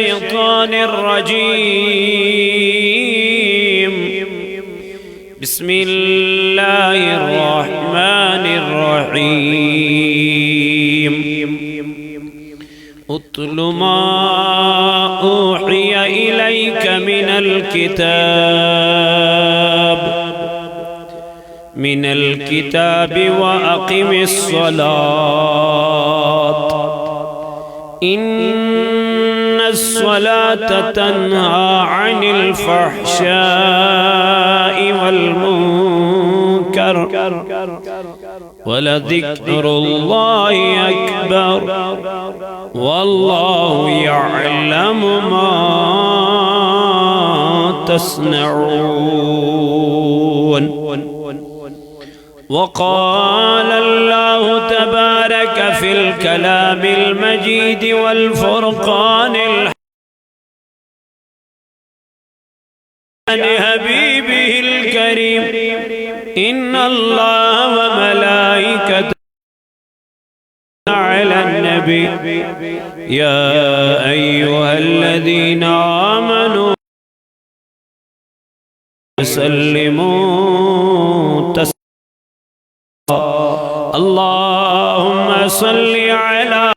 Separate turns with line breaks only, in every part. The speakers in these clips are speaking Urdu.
الشيطان الرجيم. بسم الله الرحمن الرحيم. اتل ما أوحي إليك من الكتاب وأقم الصلاة إن الصلاة تنهى عن الفحشاء والمنكر ولذكر الله أكبر والله يعلم ما تصنعون. وقال الله تبارك في الكلام المجيد والفرقان عن حبيبه الكريم إن الله وملائكته على النبي يا أيها الذين آمنوا سلموا تسليما. اللهم صل على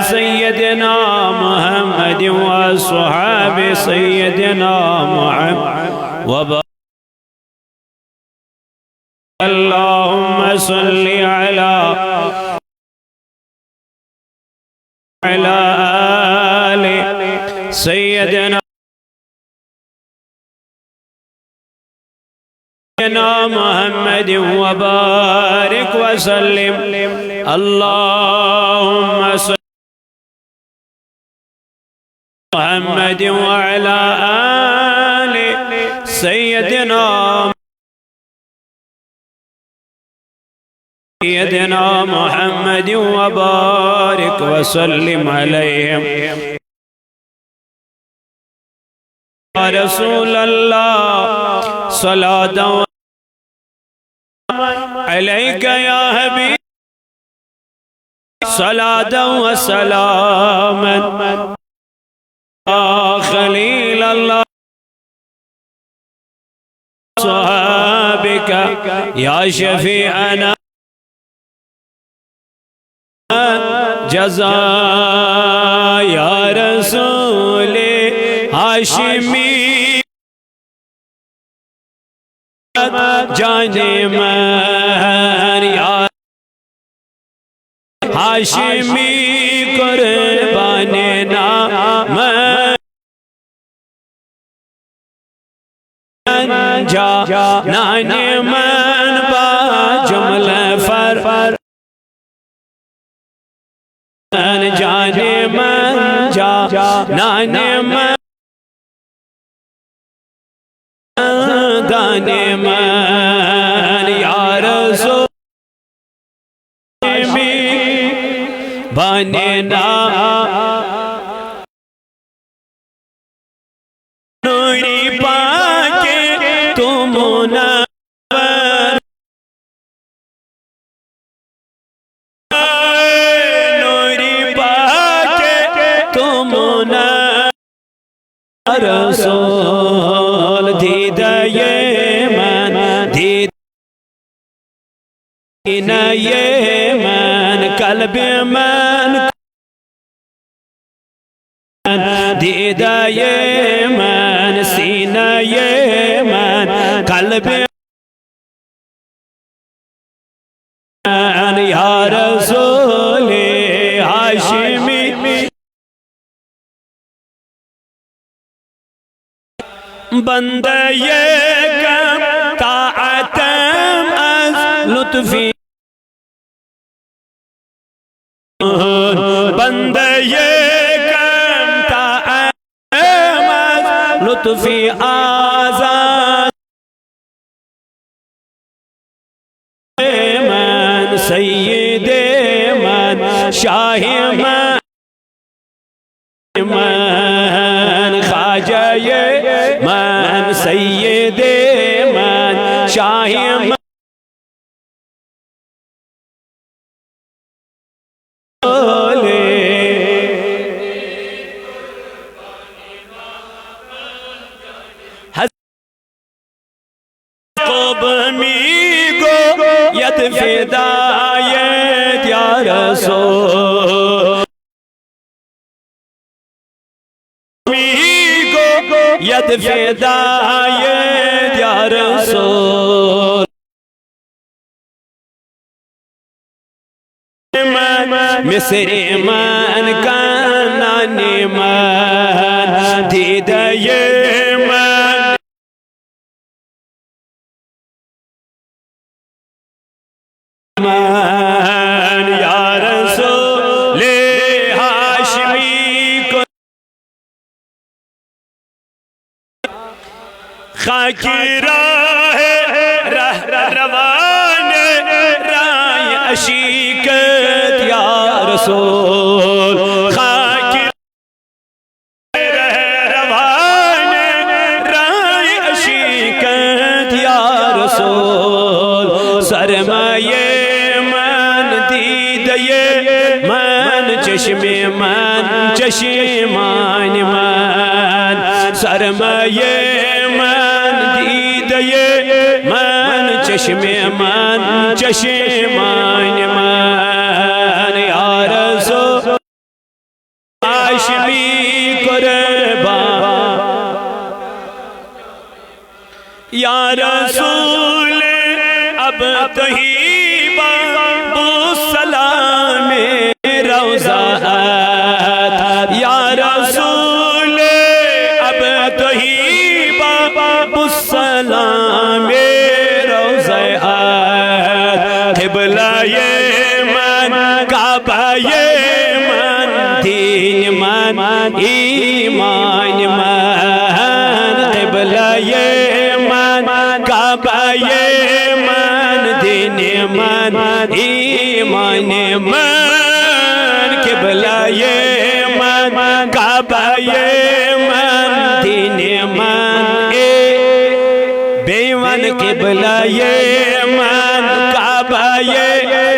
سيدنا محمد وصحاب سيدنا محمد وبارك. اللهم صل على آل سيدنا محمد وبارك وسلم. اللهم صل على محمد وعلى آل سيدنا محمد وبارك وسلم عليهم. يا رسول الله صلاة عليك يا حبيب صلاة وسلاما يا خليل الله صحابك يا شفيعنا جزا يا رسول هاشمي جانے من یا ہاشمی قربان نام جانان من با جمل فر جانے من جانان من دانے من یا رسول بانے نا نوری پاکے تم منور نوری پاکے تم منور رسول دیدہ من دیدہ من قلب من دیدہ من سینہ من قلب من یا رسول ہاشمی بندہ کم طاعتم از لطفی بندہ کم طاعتم از لطفی آزاد من سید من شاہ من خواجہ من سید من شاہ من رسول ید فدایت یا رسول مصر من کنان من دیده من یا رسول ہاشمی کو خاکی راہ روان رائے عشیقت یا رسول خاکی راہ روان رائے عشیقت یا رسول سرمایہ من دیدے من چشم من چشمان من سرمایہ من دیدے من چشم من چشمان من یا رسول ہاشمی قربان یا رسول اب طیبہ السلام روضہ یا رسول اب طیبہ السلام روضہ قبلہ من کعبہ من دین من ایمان من قبلہ من کعبہ من دین من ایمان من قبلہ من کعبہ من دین من بیون قبلہ من کعبہ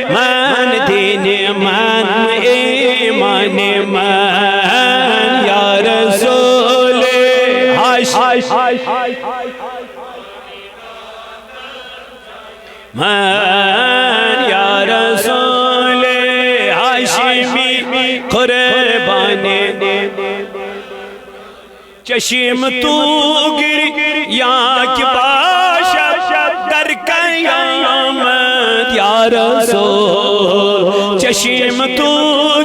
من دین من ایمان من یا رسول من یا رسول ہاشمی قربان چشم تو گر یا کی باشا در قیامت یا رسول چشم تو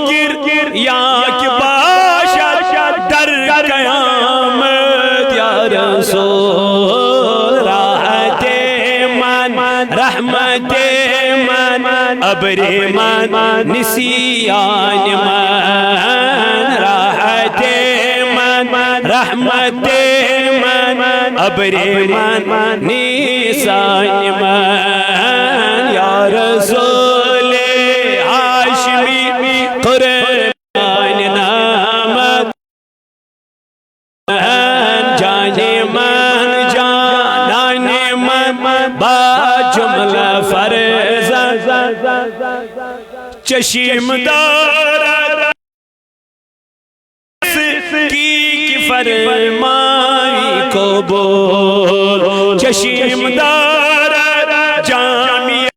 گر یا کی باشا در قیامت یا رسول راحت من رحمت من ابر من نسیان من راحت من رحمت من ابر من نسیان من یا رسول ہاشمی قربان نامت جان من جانان من با جملہ فرض چشم دارد کی فرمائی کو بول چشم دارد جامعہ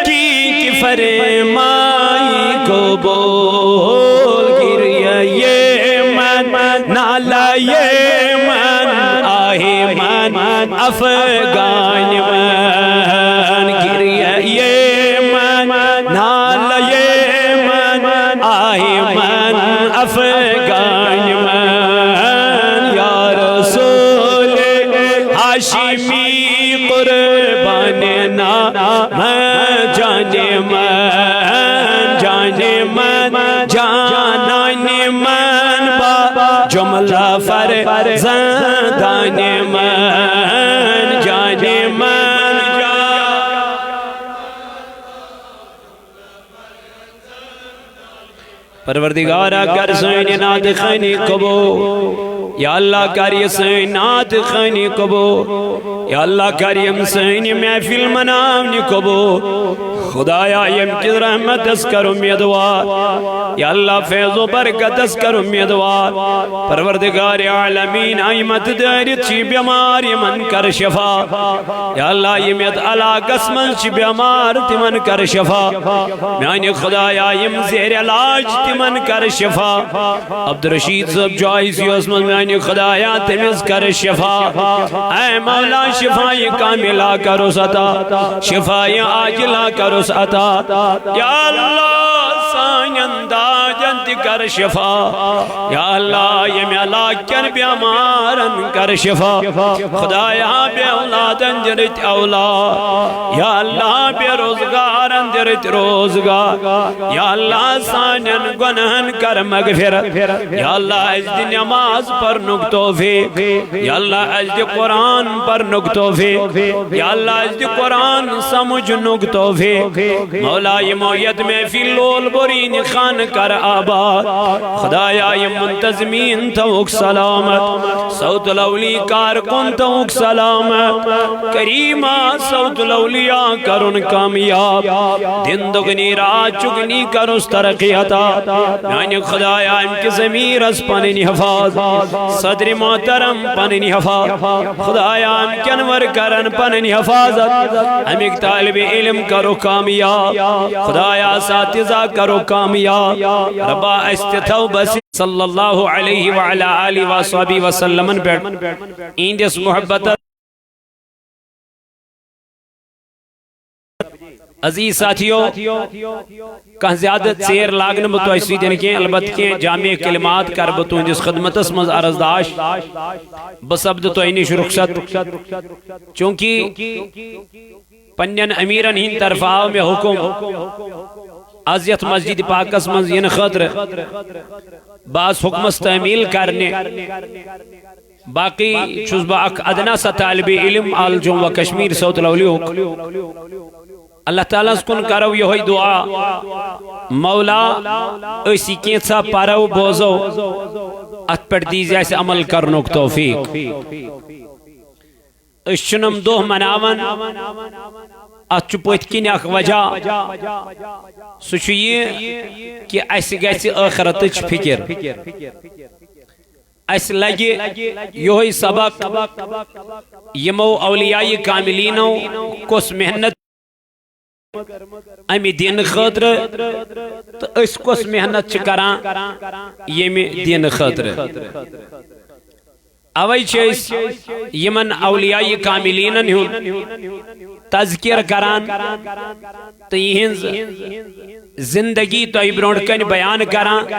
کی فرمائی کو بول گریہ من نالہ من آہ من افغان من گریہ من نالہ من آہ من افغان من یا رسول ہاشمی قربان نام جان من جانان من با جملہ فرزندان من جان من پروردگارہ کر سوئنی نات خانی کبو یا اللہ کری سوئنی نات خانی کبو یا اللہ کریم سوئنی محفل منامنی کبو خدایا یم کی رحمت اس کر امیدوار یا اللہ فیض و برکت اس کر امیدوار پروردگار عالمین آئیمت دائرت چی بیمار یمن کر شفا یا اللہ یمیت علاق اسمن چی بیمار تمن کر شفا میانی خدایا یم زیر علاج تمن کر شفا عبدالرشید صاحب جائیسی اسمن میانی خدایا تمز کر شفا اے مولا شفائی کاملہ کرو ستا شفائی آجلہ کرو ستا یا اللہ سائندہ جنت کر شفا یا اللہ یم علاقین بیمارن کر شفا خدایا بے اولادن جرت اولاد یا اللہ بے روزگارن جرت روزگار یا اللہ سائنن گنہن کر مغفرت یا اللہ اجد نماز پر نکتوفیق یا اللہ اجد قرآن پر نکتوفیق یا اللہ اجد قرآن سمجھ نکتوفیق مولا یہ موید میں فی اللول برین خان کر آباد خدایا یہ منتظمین توک سلامت صوت الاولی کارکن توک سلامت کریمہ صوت الاولیاء کرن کامیاب دن دگنی رات چگنی کر اس ترقیتا یعنی خدایا ان کی ضمیر اس پننی حفاظ صدر محترم پننی حفاظ خدایا ان کی انور کرن پننی حفاظت ہم ایک طالب علم کرو کامیاب خدایا ساتذہ کرو کامیاب ربا استتھو بس صلی اللہ علیہ وعلا آلہ وصحبہ وسلم ایندس محبت عزیز ساتھیو کہ زیادت سیر لاغن بتو ایسی دن کے البت کے جامع کلمات کر بتو جس خدمت اس مز عرضداش بسبد تو اینی شرخصت چونکہ پنین امیرن ہین طرفاو میں حکم عزیت مسجد پاکس مز ین خطر بعض حکم استعمیل کرنے باقی چھز با اک ادنا سا طالب علم آل جو و کشمیر صوت الاولیو اللہ تعالیٰ سکن کرو یہ ہوئی دعا مولا اسی کینسا پارو بوزو ات پر دیزی ایسے عمل کرنوک توفیق اس چنم دوہ مناون ات چپویت کی نیاک وجہ سوچو یہ کہ ایسی گیسی آخرتچ فکر ایس لگی یہ ہوئی سبق یمو اولیائی کاملینو کس محنت امی دین خطر تو اس کس محنت چکران یمی دین خطر اوئی چیز یمن اولیائی کاملینن ہون تذکر کران تو یہنز زندگی تو ایبرونڈ کن بیان کران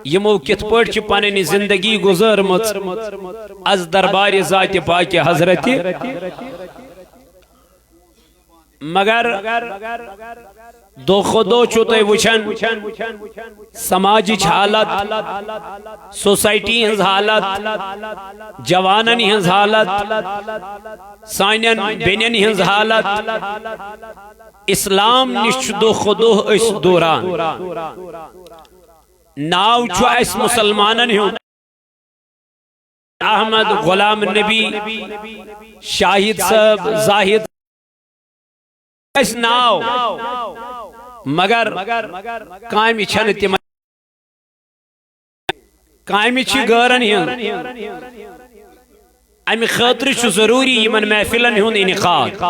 یمو کت پوٹ چی پاننی زندگی گزر مت از دربار ذات پاک حضرت مگر دو خودو چوتے وچن سماجی حالت سوسائٹی ہنز حالت جوانن ہنز حالت سائنن بینن ہنز حالت اسلام نشچ دو خودو اس دوران ناو چو اس مسلمانن ہوں احمد غلام نبی شاہد صاحب زاہد اس ناو مگر قائمی چھن تیم قائمی چھ گارن ہن امی خاطر چھ ضروری یمن محفلن ہن انعقاد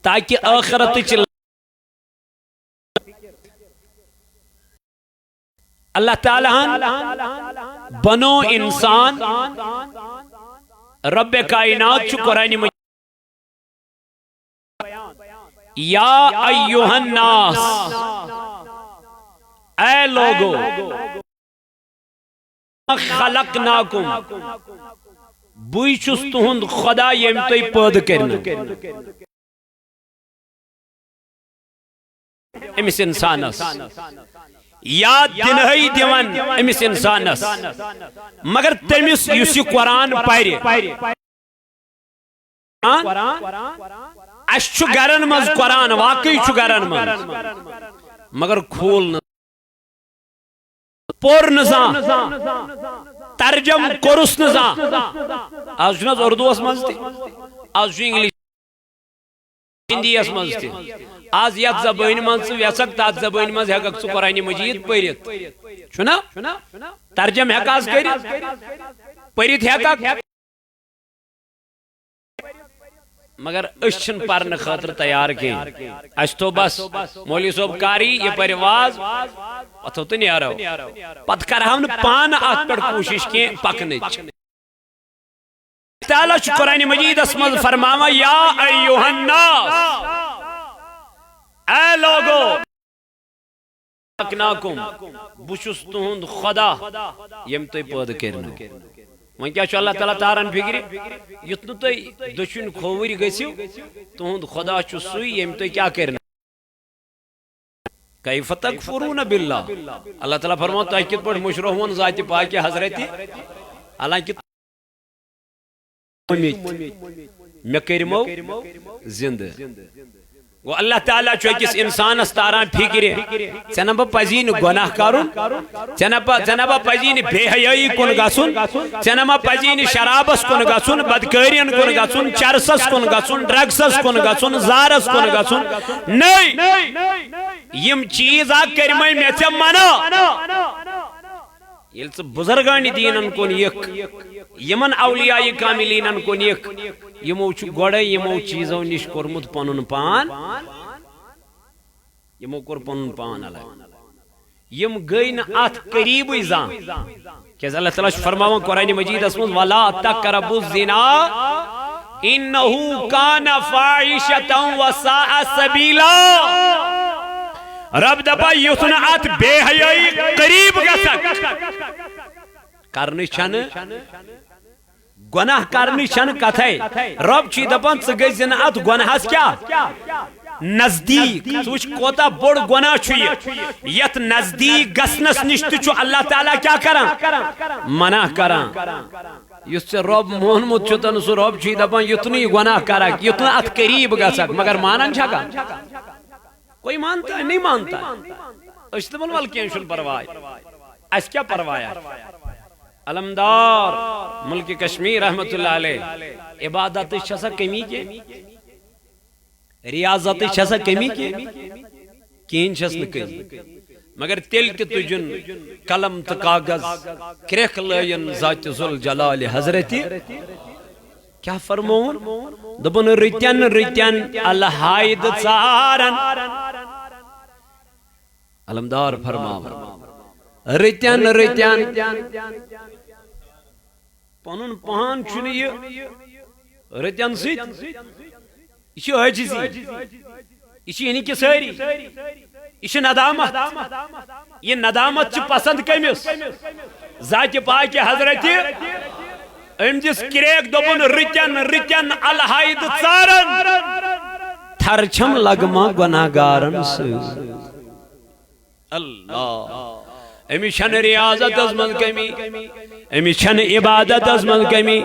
تاکہ آخرت چھ اللہ تعالیٰ بنو انسان رب کائنات چھ قرآن مجید یا ایوہ الناس اے لوگو خلقناکم بوئی چستہند خدا یم توی پود کرنا امس انسانس یاد دنہی دیون امس انسانس مگر تمس یوسی قرآن پائرے اس چھو گرن مز قرآن واقعی چھو گرن مز مگر کھول نہ پور نزان ترجم کرس نزان آج جناز اردو اس مز تھی آج جو انگلیش ہندی اس مز تہ آز یت زبان مز ویسک تات زبان مز ہیکک ژٕ قرآن مجید پرت چھنا ترجم ہیکاس کرت پرت ہیکک مگر اس چھن پرن خاطر تیار کین اس تو بس مولوی صاحب کاری یہ پر واز اتھو تو نیرو پت کرہم پان ات پر کوشش کین پکنچ تعالی چھ قرآن مجید اسمد فرماوا یا ایوہ الناس اے لوگو اکناکم بشس تہند خدا یم تو پید کرنو وہاں کیا چھو اللہ تعالیٰ تارن فکری یتنو تو دشن کھووری گسیو تہند خدا چھو سوئی یم تو کیا کرنا کیف تکفرون باللہ اللہ تعالیٰ فرماتا تو کت پڑھ مشروحون ذات پاک حضرتی اللہ کت میں کرمو زندہ گو اللہ تعالیٰ چھو کس انسان استاران فکر چنبا پزین گناہ کرن چنبا پزین بے حیائی کن گسن چنبا پزین شرابس کن گسن بدکارین کن گسن چرسس کن گسن ڈرگسس کن گسن زارس کن گسن نہیں یم چیز آگ کرمائی میں سے منا یل سے بزرگانی دینن کن یک یمن اولیاء کاملینن کن یک یمو چھ گوڑے یمو چیزوں نش کرمت پنن پان یمو کر پنن پان علیہ یم گئین ات قریب زان کہ اللہ تعالیٰ فرماون قرآن مجید اسمن ولا تقربوا الزنا انہو کان فاحشۃ وساء سبیلا رب دپا یتن ات بے حیائی قریب گسک کرنی چھن گناہ کرنی چھن کتھائی رب چھی دپان ژٕ گژھِ زِ نہٕ اتھ گناہس کیا نزدیک ژٕ وٕچھ کوتاہ بوڑ گناہ چھُ یہِ یتھ نزدیک گژھنس نش تہِ چھُ اللہ تعالیٰ کیا کران منع کران یُس ژےٚ رب مونمُت چھُتن سُہ رب چھی دپان یُتھ نہٕ یہِ گناہ کرکھ یُتھ نہٕ اتھ قریب گژھکھ مگر مانان چھکا کوئی مانتا ہے نہیں مانتا ہے اس دپان ول کینٛہہ چھُنہٕ پرواے اَسہِ کیٛاہ پرواے علمدار ملک کشمیر رحمت اللہ علیہ عبادت چھسا کمی کے ریاضت چھسا کمی کے کین چھس نکمی مگر تیل تی تجن قلم تا کاغذ کرک لین ذات ذل جلال حضرتی کیا فرمون دبن ریتین اللہ حائد ژارن علمدار فرماون ریتین پنن پان چھن یہ رتین سیت یہ عاجزی یہ یعنی کہ ساری یہ ندامت یہ ندامت چھ پسند کمس ذات پاک حضرت ام دس کریک دبن رتین الحائد ژارن تھرچھم لگما گناہگارن سے اللہ امی چھن ریاضت از من کمی امی چھن عبادت از من کمی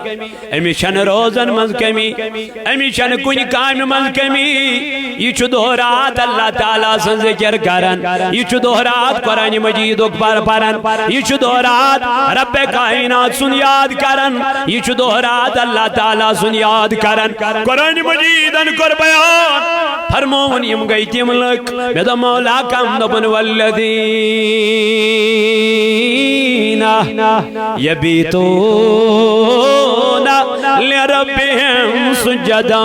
امی چھن روزن من کمی امی چھن کنی کام من کمی یہ چھو دہرات اللہ تعالیٰ سن ذکر کرن یہ چھو دہرات قرآن مجید اکبر پرن یہ چھو دہرات رب کائنات سن یاد کرن یہ چھو دہرات اللہ تعالیٰ سن یاد کرن قرآن مجیدن کر بیان فرمون یم گئی تیم لک میدا مولا کم دبن والذین یبیتون لربهم سجدا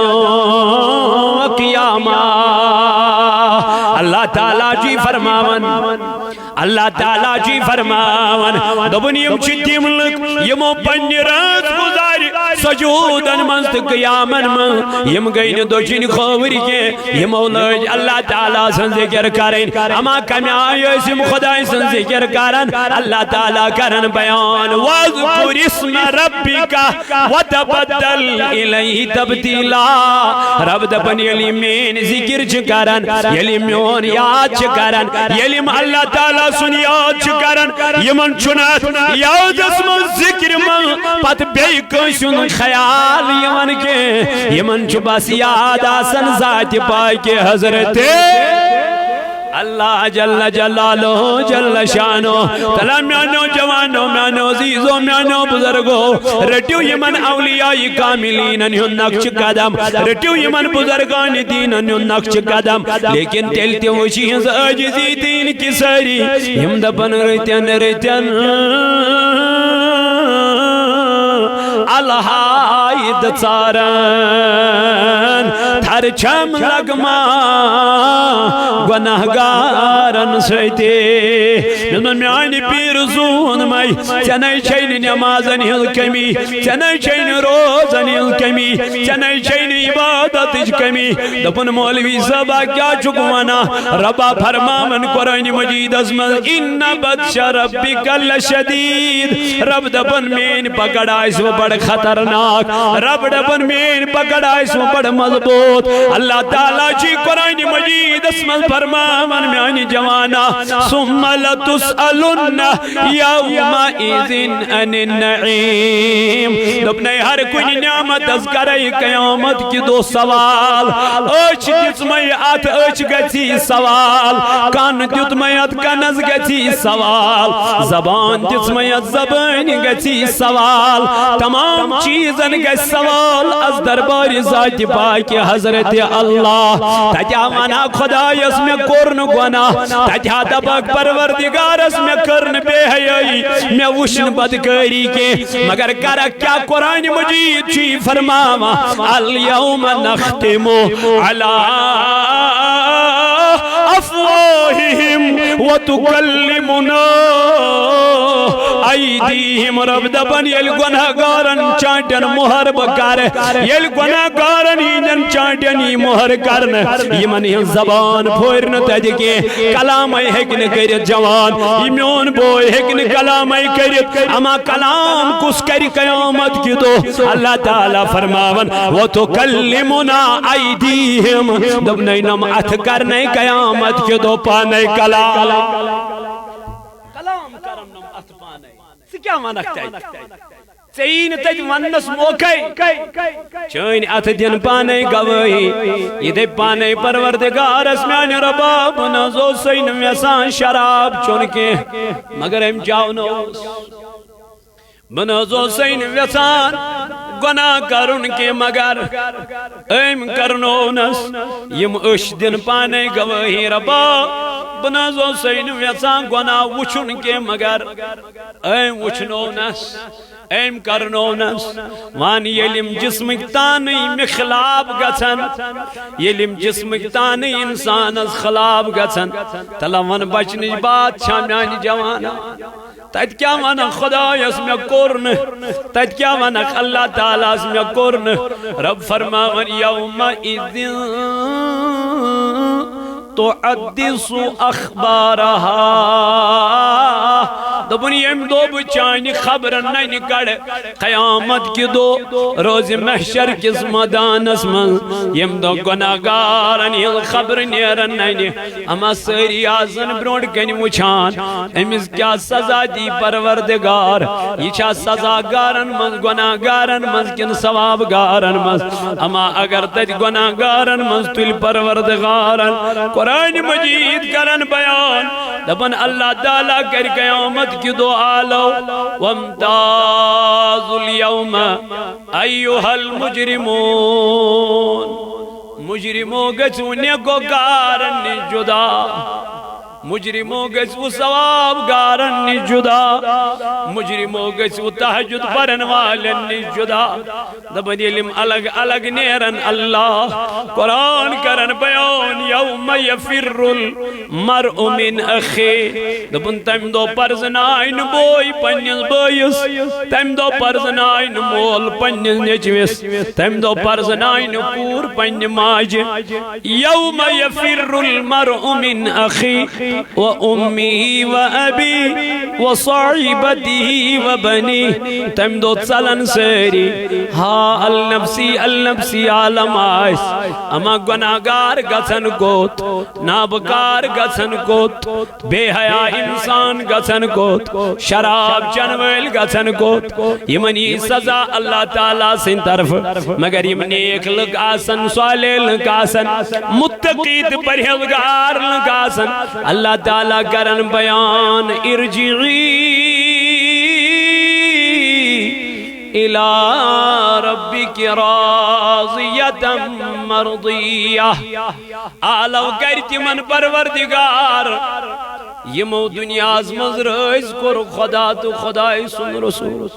قیاما اللہ تعالیٰ جی فرماون اللہ تعالیٰ جی فرماون دبن یم چھ تیم لک یمو پنی رات گزاری سجودن منست قیامن من یم گئین دوچین خوری کے یمو لج اللہ تعالیٰ سن ذکر کریں اما کمی آئیسم خدای سن ذکر کرن اللہ تعالیٰ کرن بیان وَذْكُرِ اسْمَ رَبِّكَ وَتَبَدَّلْ إِلَيْهِ تَبْدِيلًا رب دپن یلی مین ذکر چکرن یلی میون یاد چکرن یلی اللہ تعالیٰ سن یاد چکرن یمن چنات یاد اسم ذکر من پت بے کنشن خیال یمن کے یمن چو بس یاد آسن ذات پاک حضرت اللہ جل جلالہ جل شانو تلا میانو جوانو میانو عزیزو میانو بزرگو رٹیو یمن اولیاء کاملین انہوں نقش قدم رٹیو یمن بزرگان دین انہوں نقش قدم لیکن تیلتی وشی ہنز عجزی دین کی ساری یم دپن ریتین الہائی دچارن تھر چھم لگما گناہگارن سیتے نمن میانی پیر زون مائی چنائی چھین نمازن ہل کمی چنائی چھین روزن ہل کمی چنائی چھین عبادت کمی دپن مولوی صاحبہ کیا چکوانا ربا فرمامن قرآن مجید ازمل ان بطش ربک لشدید رب دپن مین پکڑ آئیس وہ بڑھ خطرناک رب دپن مین پکڑ آئیس وہ بڑھ مضبوط اللہ تعالیٰ جی قرآن مجید اسمل فرمامن میانی جوانا ثم لتسألن یومئذ عن النعیم دپنے ہر کوئی نعمت تذکرہ قیامت کی دو سوال اچھ دتمئی ات اچھ گچھی سوال کان دتمئی ات کنز گچھی سوال زبان دتمئی ات زبان گچھی سوال تمام چیزن گچھ سوال از دربار ذات پاک حضرت اللہ تجا منا خدا اس میں کرن گناہ تجا دبک پروردگار اس میں کرن بے حیائی میں وشن بدکاری کے مگر کرا کیا قرآن مجید چی فرماما اليوم نختم على افواہہم وتکلمنا ایدیہم رب دبن یل گناہگارن چانٹن مہر بکار یل گناہگارن ہینن چانٹن ہی مہر کرن یمن ہی زبان پھورن تجکے کلام ہیکن کرت جوان یمیون بوئی ہیکن کلام کرت اما کلام کس کری قیامت کی تو اللہ تعالیٰ فرماون وتکلمنا ایدیہم دبنی نم اتھ کرنے قیامت کی تو پانے کلام کرم نم اتھ پانے سے کیا مانکتا ہے سین تج ونس موکے چین ات دن پانے گوئی یہ دے پانے پروردگار اسمیان رباب نزو سین ویسان شراب چونکے مگر ہم جاؤنوس بنزو سین ویسان گناہ کرن کے مگر ایم کرنونس یم اش دن پانے گوئی رباب بنزو سین ویسان گناہ وچن کے مگر ایم وچنونس ایم کرنونس وان یلم جسمک تانی مخلاب گچن یلم جسمک تانی انسان از خلاب گچن تلون بچنی بات شامیانی جوانا تیت کیا وانا خدا اس میں کرن تیت کیا وانا اللہ تعالیٰ اس میں کرن رب فرماون یوم اذن تحدث اخبارها دبنی ام دو بچانی خبر نہیں نکڑ قیامت کی دو روز محشر کس مدان اسمن یم دو گناہگارن یہ خبر نیرن نہیں اما سری آزن برونڈ کنی وچان امیز کیا سزا دی پروردگار یہ چا سزا گارن من گناہگارن من کن ثواب گارن من اما اگر تج گناہگارن من تل پروردگارن قرآن مجید کرن بیان دبن اللہ تعالیٰ کر قیامت کی دعا لو وامتاز اليوم ایوہ المجرمون مجرموں گچو نیکو گارن جدا مجرموں گچو ثواب گارن جدا مجرموں گچو تحجد پرن والن جدا دبن علم الگ الگ نیرن اللہ قرآن کرن بیان یوم یفر المرء من اخی دبن تم دو پرزنائن بوئی پنیز بوئیس تم دو پرزنائن مول پنیز نجویس تم دو پرزنائن کور پنی ماج یوم یفر المرء من اخی وأمي وأبي وصاحبته وبني تم دو ژلن سٲری ہا النفسی عالم آس اما گناہگار گژھن کوت نابکار گژھن کوت بے حیا انسان گژھن کوت شراب چن وٲلۍ گژھن کوت یمن یی سزا اللہ تعالیٰ سٕنٛدِ طرفہٕ مگر یم نیک لُکھ آسن صالح لُکھ آسن متقی تہٕ پرہیزگار لُکھ آسن اللہ تعالیٰ کرن بیان ارجعی الى ربک راضیۃ مرضیہ آلو کر تمن پروردگار یمو دنیاز مز رٲزۍ کوٚر خدا تو خداے سُنٛد رسول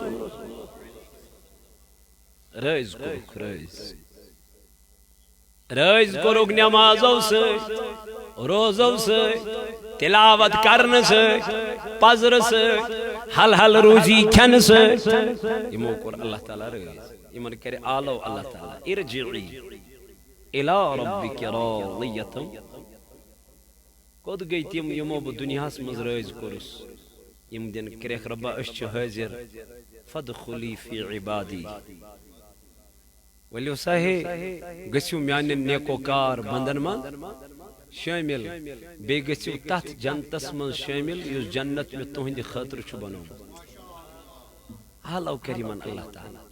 رٲزۍ کوٚرُکھ نمازو سۭتۍ روزو سۭتۍ تلاوت کرنہٕ سۭتۍ پزرٕ سۭتۍ حل روزی کھٮ۪نہٕ سۭتۍ یمو کوٚر اللہ تعالیٰ رٲزۍ یمن کرِ آلو اللہ تعالیٰ ارجعی الی ربک راضیۃ کوٚت گٔے تِم یمو بہٕ دنیاہس منٛز رٲزۍ کوٚرُس یم دِن کریکھ رۄبا أسۍ چھِ حٲضر فادخلی فی عبادی ؤلِو سا ہے گٔژھِو میانٮ۪ن نیکوکار بندن منٛز شٲمِل بیٚیہِ گٔژھِو تتھ جنتس منٛز شٲمِل یُس جنت مےٚ تُہنٛدِ خٲطرٕ چھُ بنومُت حالو کر یمن اللہ تعالیٰ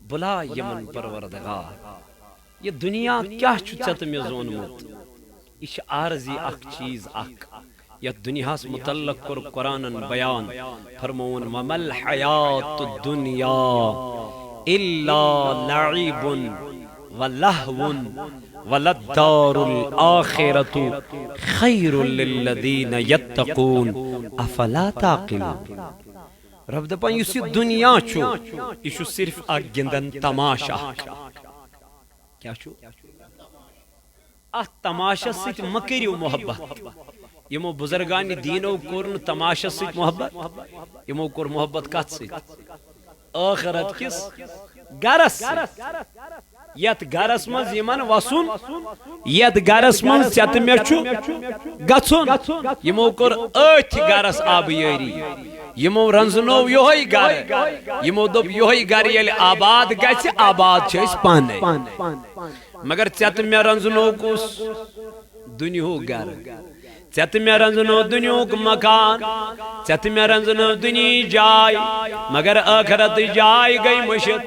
بُلا یمن پروردگار یہ دنیا کیاہ چھُ ژےٚ تہٕ مےٚ زونمُت یہ چھِ عارضی اکھ چیز اکھ یتھ دنیاہس متعلق کوٚر قرآنن بیان فرمووُن وما الحیات الدنیا الا لعب ولہو وللدار الآخرة خیر للذین یتقون افلا تعقلون رب دپان یُس یہ دنیا چھُ یہ چھُ صرف اکھ گِنٛدن تماشہ کیا چھُ اتھ تماشس سۭتۍ مہ کٔرِو محبت یمو بزرگان دینو کوٚر نہٕ تماشس سۭتۍ محبت یمو کوٚر محبت کتھ سۭتۍ ٲخرت کِس گرس یتھ گرس منٛز یمن وسُن یتھ گرس منٛز ژےٚ تہٕ مےٚ چھُ گژھُن یمو کوٚر أتھۍ گرس آبیٲری یمو رنزنو یہوے گر یمو دوٚپ یہوے گر ییٚلہِ آباد گژھِ آباد چھِ أسۍ پانے مگر ژےٚ تہٕ مےٚ رنزنو کُس دُنیہُک گر ژےٚ تہٕ مےٚ رنزنو دُنیہُک مکان ژےٚ تہٕ مےٚ رنزنو دُنیہِچ جاے مگر ٲخرتٕچ جاے گٔے مٔشِتھ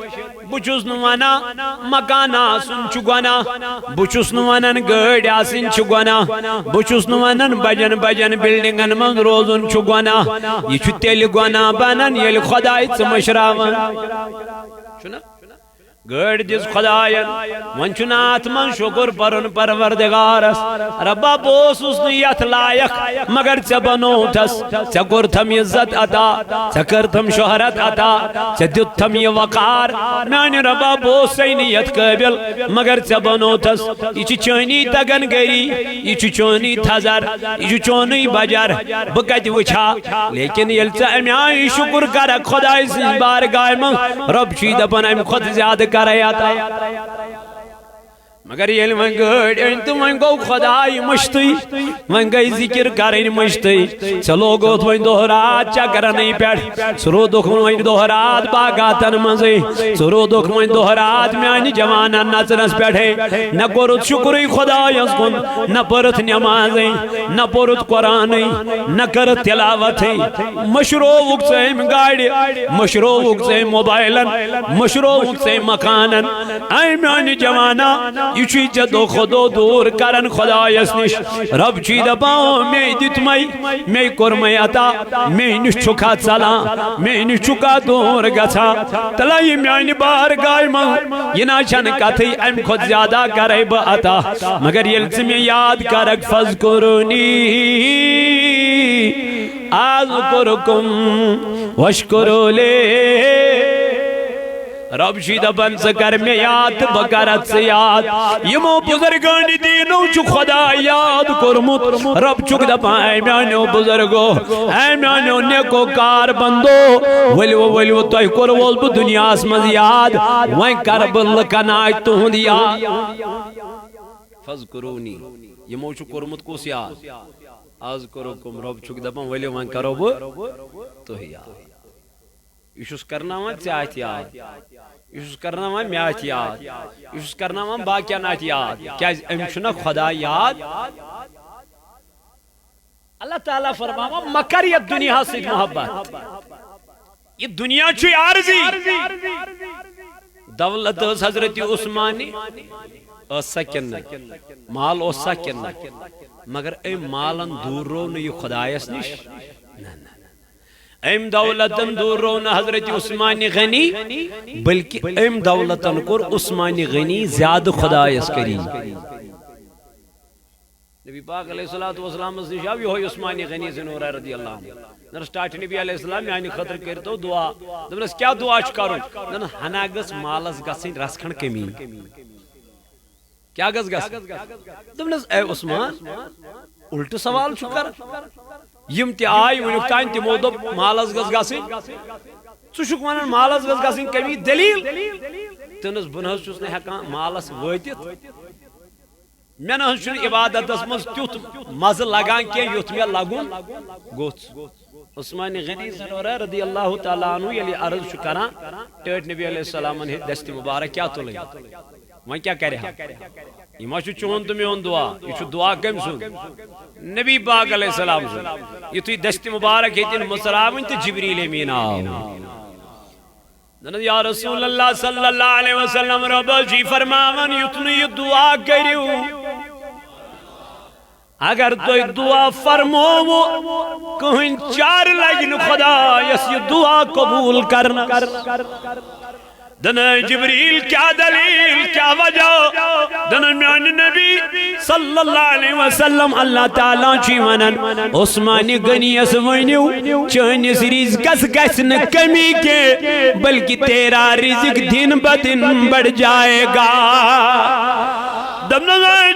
بہٕ چھُس نہٕ ونان مکان آسُن چھُ گۄناہ بہٕ چھُس نہٕ ونان گٲڑۍ آسٕنۍ چھِ گۄناہ بہٕ چھُس نہٕ ونان بجن بجن بلڈنگن منٛز روزُن چھُ گۄناہ یہِ چھُ تیٚلہِ گۄناہ بنان ییٚلہِ خۄداے ژٕ مٔشراوان چھُنا گٲڑۍ دِژ خۄداین وۄنۍ چھُنہ اتھ منٛز شُکر پرُن پروردگارس ربا بہٕ اوسُس نہٕ یتھ لایق مگر ژےٚ بنووتھس ژےٚ کوٚرتھم عزت عطا ژےٚ کٔرتھم شہرت عطا ژےٚ دِتتھم یہِ وقار میانہِ ربا بہٕ اوسے نہٕ یتھ قٲبل مگر ژےٚ بنووتھس یہِ چھِ چٲنی تگن گری یہِ چھُ چونی تھزر یہِ چھُ چونُے بجر بہٕ کتہِ وٕچھا لیکن ییٚلہِ ژٕ امہِ آیہِ شُکر کرکھ خۄداے سٕنٛزِ بارگاہہِ منٛز رب چھُے دپان امہِ کھۄتہٕ زیادٕ کرے عطا مگر ییٚلہِ وۄنۍ گٲڑۍ أنۍ تہٕ وۄنۍ گوٚو خۄداے مٔشتٕے وۄنۍ گٔے ذِکر کرٕنۍ مٔشتٕے ژےٚ لوگُتھ وۄنۍ دۄہ رات چکرنٕے پٮ۪ٹھ ژٕ روٗدُکھ وۄنۍ دۄہ رات باغاتن منٛزٕے ژٕ روٗدُکھ وۄنۍ دۄہ رات میانہِ جوانن نژنس پٮ۪ٹھے نہ کوٚرُتھ شُکرٕے خۄدایس کُن نہ پٔرٕتھ نٮ۪مازے نہ پوٚرُتھ قرآنٕے نہ کٔرٕتھ تِلاوتھٕے مٔشرووُکھ ژٕ أمۍ گاڑِ مٔشرووُکھ ژٕ أمۍ موبایلن مٔشرووُکھ ژٕ أمۍ مکانن اے میانہِ جوانا یہ چھُے ژےٚ دۄہ کھۄتہٕ دۄہ دوٗر کران خۄدایس نِش رب چھُے دپان مے دِتمَے مے کوٚرمَے عطا مے نِش چھُکھا ژلان مے نِش چھُکھا دوٗر گژھان تلے یہِ میانہِ بارگاہہِ منٛز یہِ نہ چھنہٕ کتھٕے امہِ کھۄتہٕ زیادہ کرے بہٕ عطا مگر ییٚلہِ ژٕ مےٚ یاد کرکھ فذکرونی اذکرکم واشکروا لی رب چھُے دپان ژٕ کر مےٚ یاد تہٕ بہٕ کرتھ ژٕ یاد یمو بزرگانہِ دیٖنو چھُ خۄداے یاد کوٚرمُت رب چھُکھ دپان اے میانیو بزرگو اے میانیو نیکوکار بندو ؤلِو تۄہہِ کوٚروُس بہٕ دُنیاہس منٛز یاد وۄنۍ کرٕ بہٕ لُکن آج تُہُنٛد یاد فذکرونی یمو چھُ کوٚرمُت کُس یاد اذکرکم رب چھک دپان ولو وۄنۍ کرو بہٕ تُہۍ یاد یہ چھُس کرناوان ژےٚ اَتھ یاد یہ چھُس کرناوان مےٚ اَتھ یاد یہ چھُس کرناوان باقین اَتھ یاد کیازِ أمِس چھُنہ خدا یاد اللہ تعالیٰ فرماوان مکر یتھ دنیا سۭتۍ محبت یہ دنیا چھُ عارضی دولت ٲس حضرت عثمانہِ ٲس سا کِنہٕ مال اوس سا کِنہٕ مگر أمۍ مالن دوٗر رو نہٕ یہِ خدایس نِش أمۍ دولتن دوٗر رو نہٕ حضرت عثمانہِ غنی بلکہ أمۍ دولتن کوٚر عثمانہِ غنی زیادٕ خدایس قریٖب نبی پاک علیہ السلام نش آو یہ عثمانہِ غنی زنورہ رضی اللہ عنہ دپنس ٹاٹھ نبی علیہ السلام میانہ خاطر کرتو دعا دپنس کیا دعا چھ کرُن دپنس ہنا گژھ مالس گژھٕنۍ رس کھنڈ کمی کیا گژھ دپنس اے عثمان الٹہ سوال چھ کر یم تہ آئی ونیُک تام تمو دوٚپ مالس گژھ گژھٕنۍ ژٕ چھُکھ ونان مالس گژھ گژھٕنۍ کمی دلیل تنس بہ نہ چھُس نہٕ ہیٚکان مالس وٲتِتھ مےٚ نہ حظ چھُنہٕ عبادتس منٛز تیُتھ مزٕ لگان کینٛہہ یُتھ مےٚ لگُن گوٚژھ عثمانہِ غنی زنورہ رضی اللہ تعالیٰ عنہ ییٚلہِ عرض چھُ کران ٹٲٹھۍ نبی علیہ السلامن ہٕنٛدۍ دستہِ مبارک کیٛاہ تُلٕنۍ وۄنۍ کیٛاہ کرِ ہا یہِ ما چھُ چون تہٕ میون دعا یہِ چھُ دعا کٔمۍ سُنٛد نبی پاک علیہ السلام سُنٛد یُتھُے دستہِ مبارک ہیٚتِن مُژراوٕنۍ تہٕ جبریٖل امیٖن آو یا رسول اللہ صلی اللہ علیہ وسلم رب جی فرماون یُتھ نہٕ یہِ دعا کٔرِو اگر تو دعا فرموو کہیں چار لگن خدا یس یہ دعا قبول کرنا دن جبریل کیا دلیل کیا وجہ دن میان نبی صلی اللہ علیہ وسلم اللہ تعالیٰ چی ونن عثمانِ غنی اس ونیو چانس رزقس گژھِ نہٕ کمی کے بلکہ تیرا رزق دن بدن بڑھ جائے گا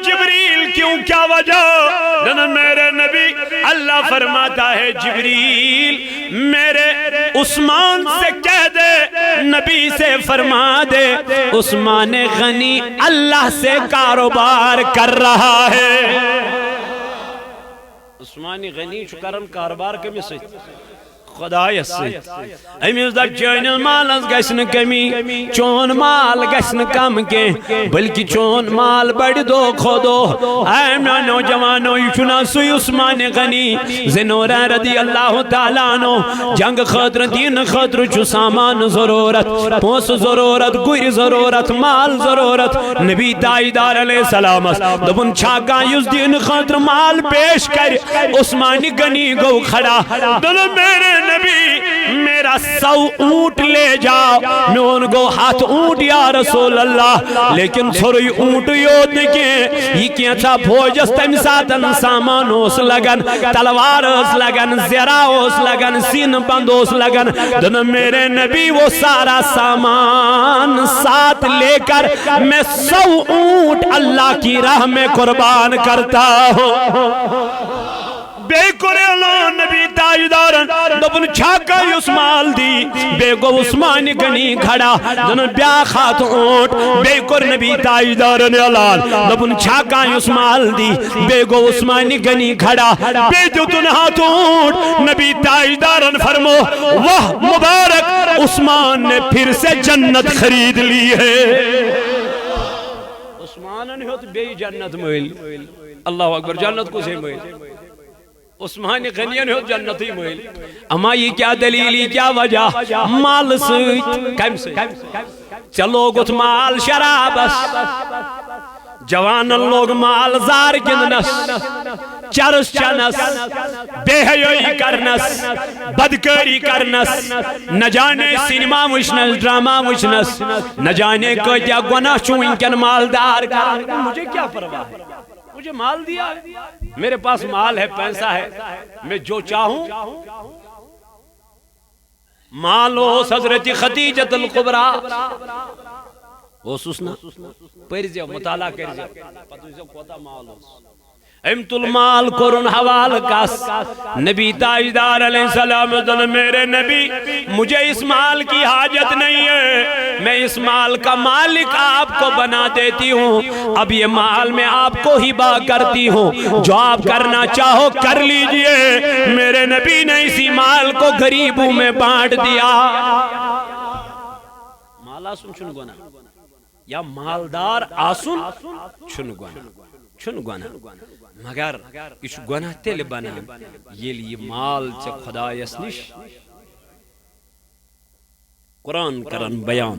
جبریل کیوں کیا وجہ میرے نبی اللہ فرماتا ہے جبریل میرے عثمان سے کہہ دے نبی سے فرما دے عثمان غنی اللہ سے کاروبار کر رہا ہے عثمان غنی چھُ کران کاروبار کٔمِس سۭتۍ خدایس سۭتۍ أمِس دپ چٲنِس مالس گژھِ نہٕ کمی چون مال گژھِ نہٕ کم کینٛہہ بلکہ چون مال بڑِ دۄہ کھۄتہٕ دۄہ اے میانیو جوانو یہِ چھُنا سُے عثمانِ غنی زنورہ رضی اللہ تعالیٰ عنہ جنگ خٲطرٕ دینہٕ خٲطرٕ چھُ سامان ضروٗرت پونٛسہٕ ضروٗرت گُرۍ ضروٗرت مال ضروٗرت نبی تاجدار علیہ السلامس دوٚپُن چھا کانٛہہ یُس دینہٕ خٲطرٕ مال پیش کرِ عثمانِ غنی گوٚو کھڑا دوٚپُن میرے نبی میرا 100 اونٹ لے جاؤ میون گو ہاتھ اونٹ یا رسول اللہ لیکن تھوڑی اونٹ یوت نکے یہ کینچا بھوجس تم ساتن سامان اوس لگن تلوار اوس لگن زیرہ اوس لگن سین بند اوس لگن دن میرے نبی وہ سارا سامان ساتھ لے کر میں 100 اونٹ اللہ کی راہ میں قربان کرتا ہوں بے کرے اللہ نبی تاجدارن دبن چھاکا یس مال دی بے گو عثمان غنی کھڑا دن بیاخ ہاتھ اونٹ بے کر نبی تاجدارن اللہ دبن چھاکا یس مال دی بے گو عثمان غنی کھڑا بے دیتن ہاتھ اونٹ نبی تاجدارن فرمو واہ مبارک عثمان نے پھر سے جنت خرید لی ہے عثمان نے ہوت بے جنت مل اللہ اکبر جنت کو سے مل عثمان غنی نے جنتی مل اما یہ کیا دلیلی کیا وجہ مال سیت کم سے چلو گت مال شرابس جوان لوگ مال زار گندنس چرس چنس بے حیائی کرنس بدکاری کرنس نہ جانے سینما وچنس ڈراما وچنس نہ جانے کیا گناہ چون کن مالدار کرن مجھے کیا پرواہ ہے مجھے مال دیا میرے پاس مال ہے پیسہ ہے میں جو چاہوں مالو حضرت خدیجۃ الکبریٰ وہ سسنا پرزیو مطالعہ کرزیو پتہ جو کوتا مال امت المال قرن حوال کس نبی تاجدار علیہ السلام دن میرے نبی مجھے اس مال کی حاجت نہیں ہے، میں اس مال کا مالک آپ کو بنا دیتی ہوں، اب یہ مال میں آپ کو ہبہ کرتی ہوں، جو آپ کرنا چاہو کر لیجئے۔ میرے نبی نے اسی مال کو غریبوں میں بانٹ دیا۔ مال آسن چھن گونا یا مالدار آسن چھن گونا مگر یہ گناہ تیل بنان یل یہ مال چے خدایس نش قرآن کرن بیان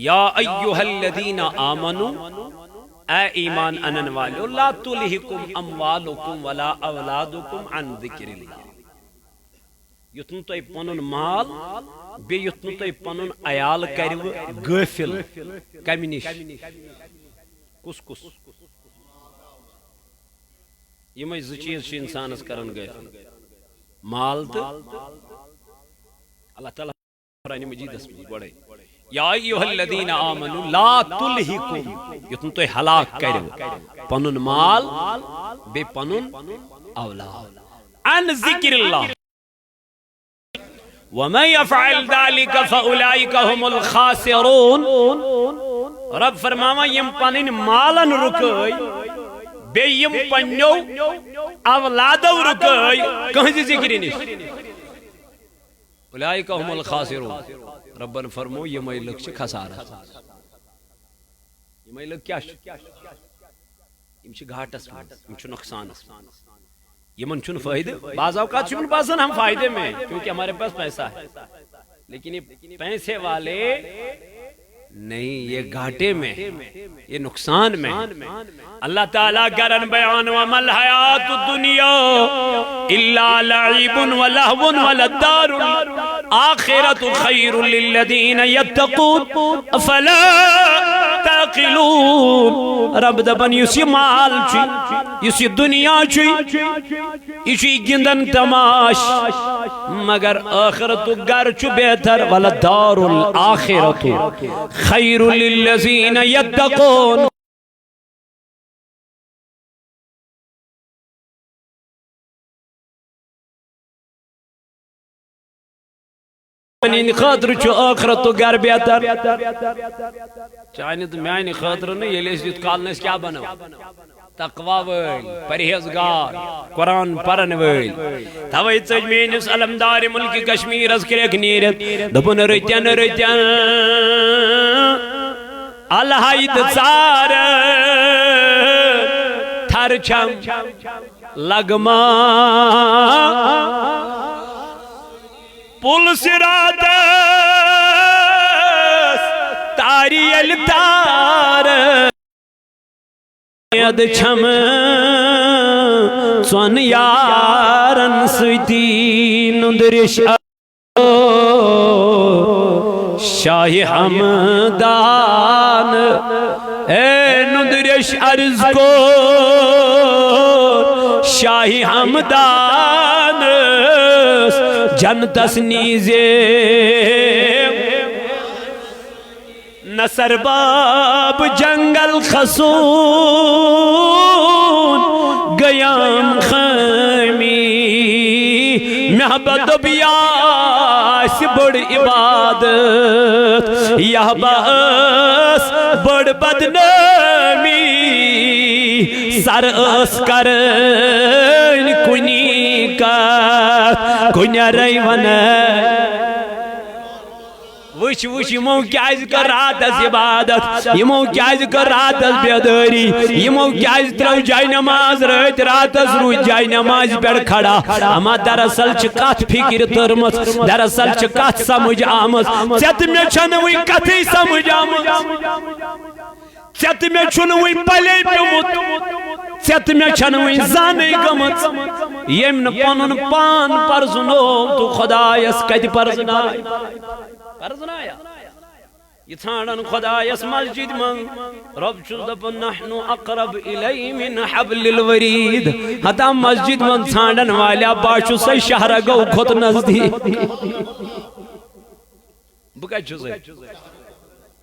یا ایوہ الذین آمنو اے ایمان انن والو لا تلہکم اموالکم ولا اولادکم عن ذکر اللہ، یتن تو پنن مال بے یتن تو پنن عیال کرو غافل کمی نش کس یہ میں چیز انسانس کرن گئے مال تو اللہ تعالیٰ قرآن مجید اسمی گوڑے یا ایوہ الذین آمنوا لا تلہکم یتن تو ہلاک کرو پنن مال بے پنن اولاد عن ذکر اللہ وَمَنْ يَفْعَلْ ذَلِكَ فَأُولَئِكَ هُمُ الْخَاسِرُونَ۔ رب فرماوا یم پنن مالن رکائی بے یم پنیو اولادو رکائی کہیں ذکری نش اولئک هم الخاسرون۔ ربن فرمو یہ ملک چھ خسارہ، یہ ملک کیا یم چھ گھاٹس یم چھ نقصانس، یمن چھن فائدہ بعض اوقات چھن بازن ہم فائدے میں کیونکہ ہمارے پاس پیسہ ہے، لیکن یہ پیسے والے نہیں، یہ گھاٹے میں، یہ نقصان میں۔ اللہ تعالیٰ کرن بیان وَمَا الْحَيَاةُ الدُّنْيَا إِلَّا لَعِبٌ وَلَهْوٌ وَلَلدَّارُ الْآخِرَةُ خَيْرٌ لِلَّذِينَ يَتَّقُونَ أَفَلَا تَعْقِلُونَ۔ رب دبن یس یہ مال چھ، یس یہ دنیا چھ، یہ چھ گندن تماش، مگر آخرت گر چھ بہتر وَلَلدَّارُ الْآخِرَةُ خَيْرٌ لِلَّذِينَ يَتَّقُونَ۔ ان خاطر چھو آخرت تو گر بہتر چاہنے تو میانی خاطر نہیں، یہ لیس جت کالنس کیا بنو تقوی ویل پرہیزگار قرآن پرن ویل تھوئی چجمینس علمدار ملک کشمیر از کرک نیرت دبن رتین الہید ژار تھرچم لگما پل سرات تاری التار ید چھم سون یارن سویتی نندرش شاہ حمدان اے نندرش عرض کو شاہ حمدان جنتس نیزے نصر باب جنگل خسون گیام خیمی محبت بیاس بڑ عبادت یہ باس بڑ بدنامی سر اس کرن کنی کا کنیا ریون وش یمو کیاز کر رات از عبادت یمو کیاز کر رات از بیداری یمو کیاز ترو جائی نماز رات از روی جائی نماز پر کھڑا اما دراصل چکات فکر ترمت دراصل چکات سمجھ آمد چت میں چھنوی کتی سمجھ آمد چت میں چھنوی پلے پیمت چت میں چھنوی زانے گمت یمن پانن پان پرزنو تو خدایس کد پرزنائی پرزنایا یہ تھانن خدایس مسجد من رب چل دپن نحنو اقرب الی من حبل الورید حتا مسجد من تھانن والا باشو سے شہر گو خود نزدی بکا چوزے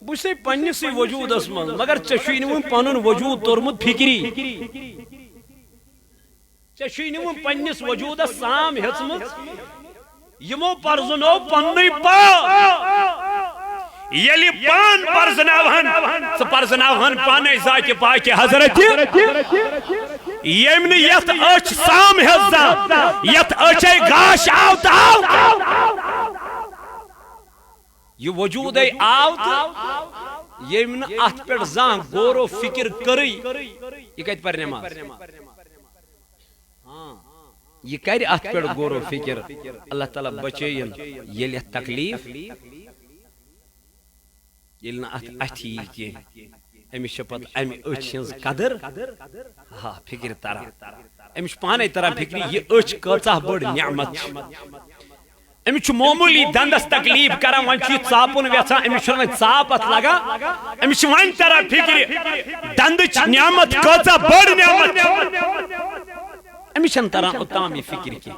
بوسے پنی سے وجود اسمان مگر چشوین وہ پانن وجود ترمت فکری چشی نمو پنیس وجود سام ہیچمت یمو پرزنو پنی پا یلی پان پرزناوہن سو پرزناوہن پانے ذات پاک حضرت یمن یت اچ سام ہزا یت اچے گاش آوت یہ وجود آوت یمن ات پر زان غور و فکر کری یہ کہت پر نماز یہ کر ات پر غور و فکر اللہ تعالی بچین یلی تکلیف یلنا اتھی کی امی شپت امی اچھ ہنز قدر ہاں فکر ترا امی پانے ترا فکری یہ اچھ کچھ بڑ نعمت امی چھ معمولی دندس تکلیف کران ون چھ ژاپن ویژھان امی چھ ژاپ ات لگا امی چھ ون ترا فکری دندچ نعمت کچھ بڑ نعمت امی چھ ترا اوتام یہ فکر کی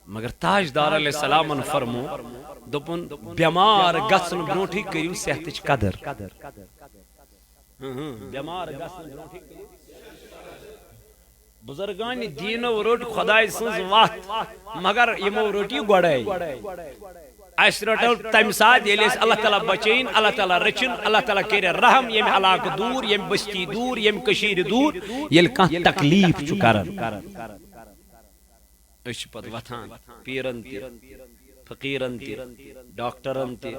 مگر تاجدار علیہ السلام فرمو دپن بیمار گژھن برونٹھی کریو صحتچ قدر بیمار گژھن برونٹھی بزرگان دینو رٹ خدای سنز وقت مگر یمو رٹی گوڑائی اس رٹو تم ساتھ یلی اللہ تعالی بچین اللہ تعالی رچن اللہ تعالی کرے رحم یم علاقہ دور یم بستی دور یم کشیر دور یل کان تکلیف چھ کرن اچھ پت وتھان پیرن تی فقیرن تی ڈاکٹرن تی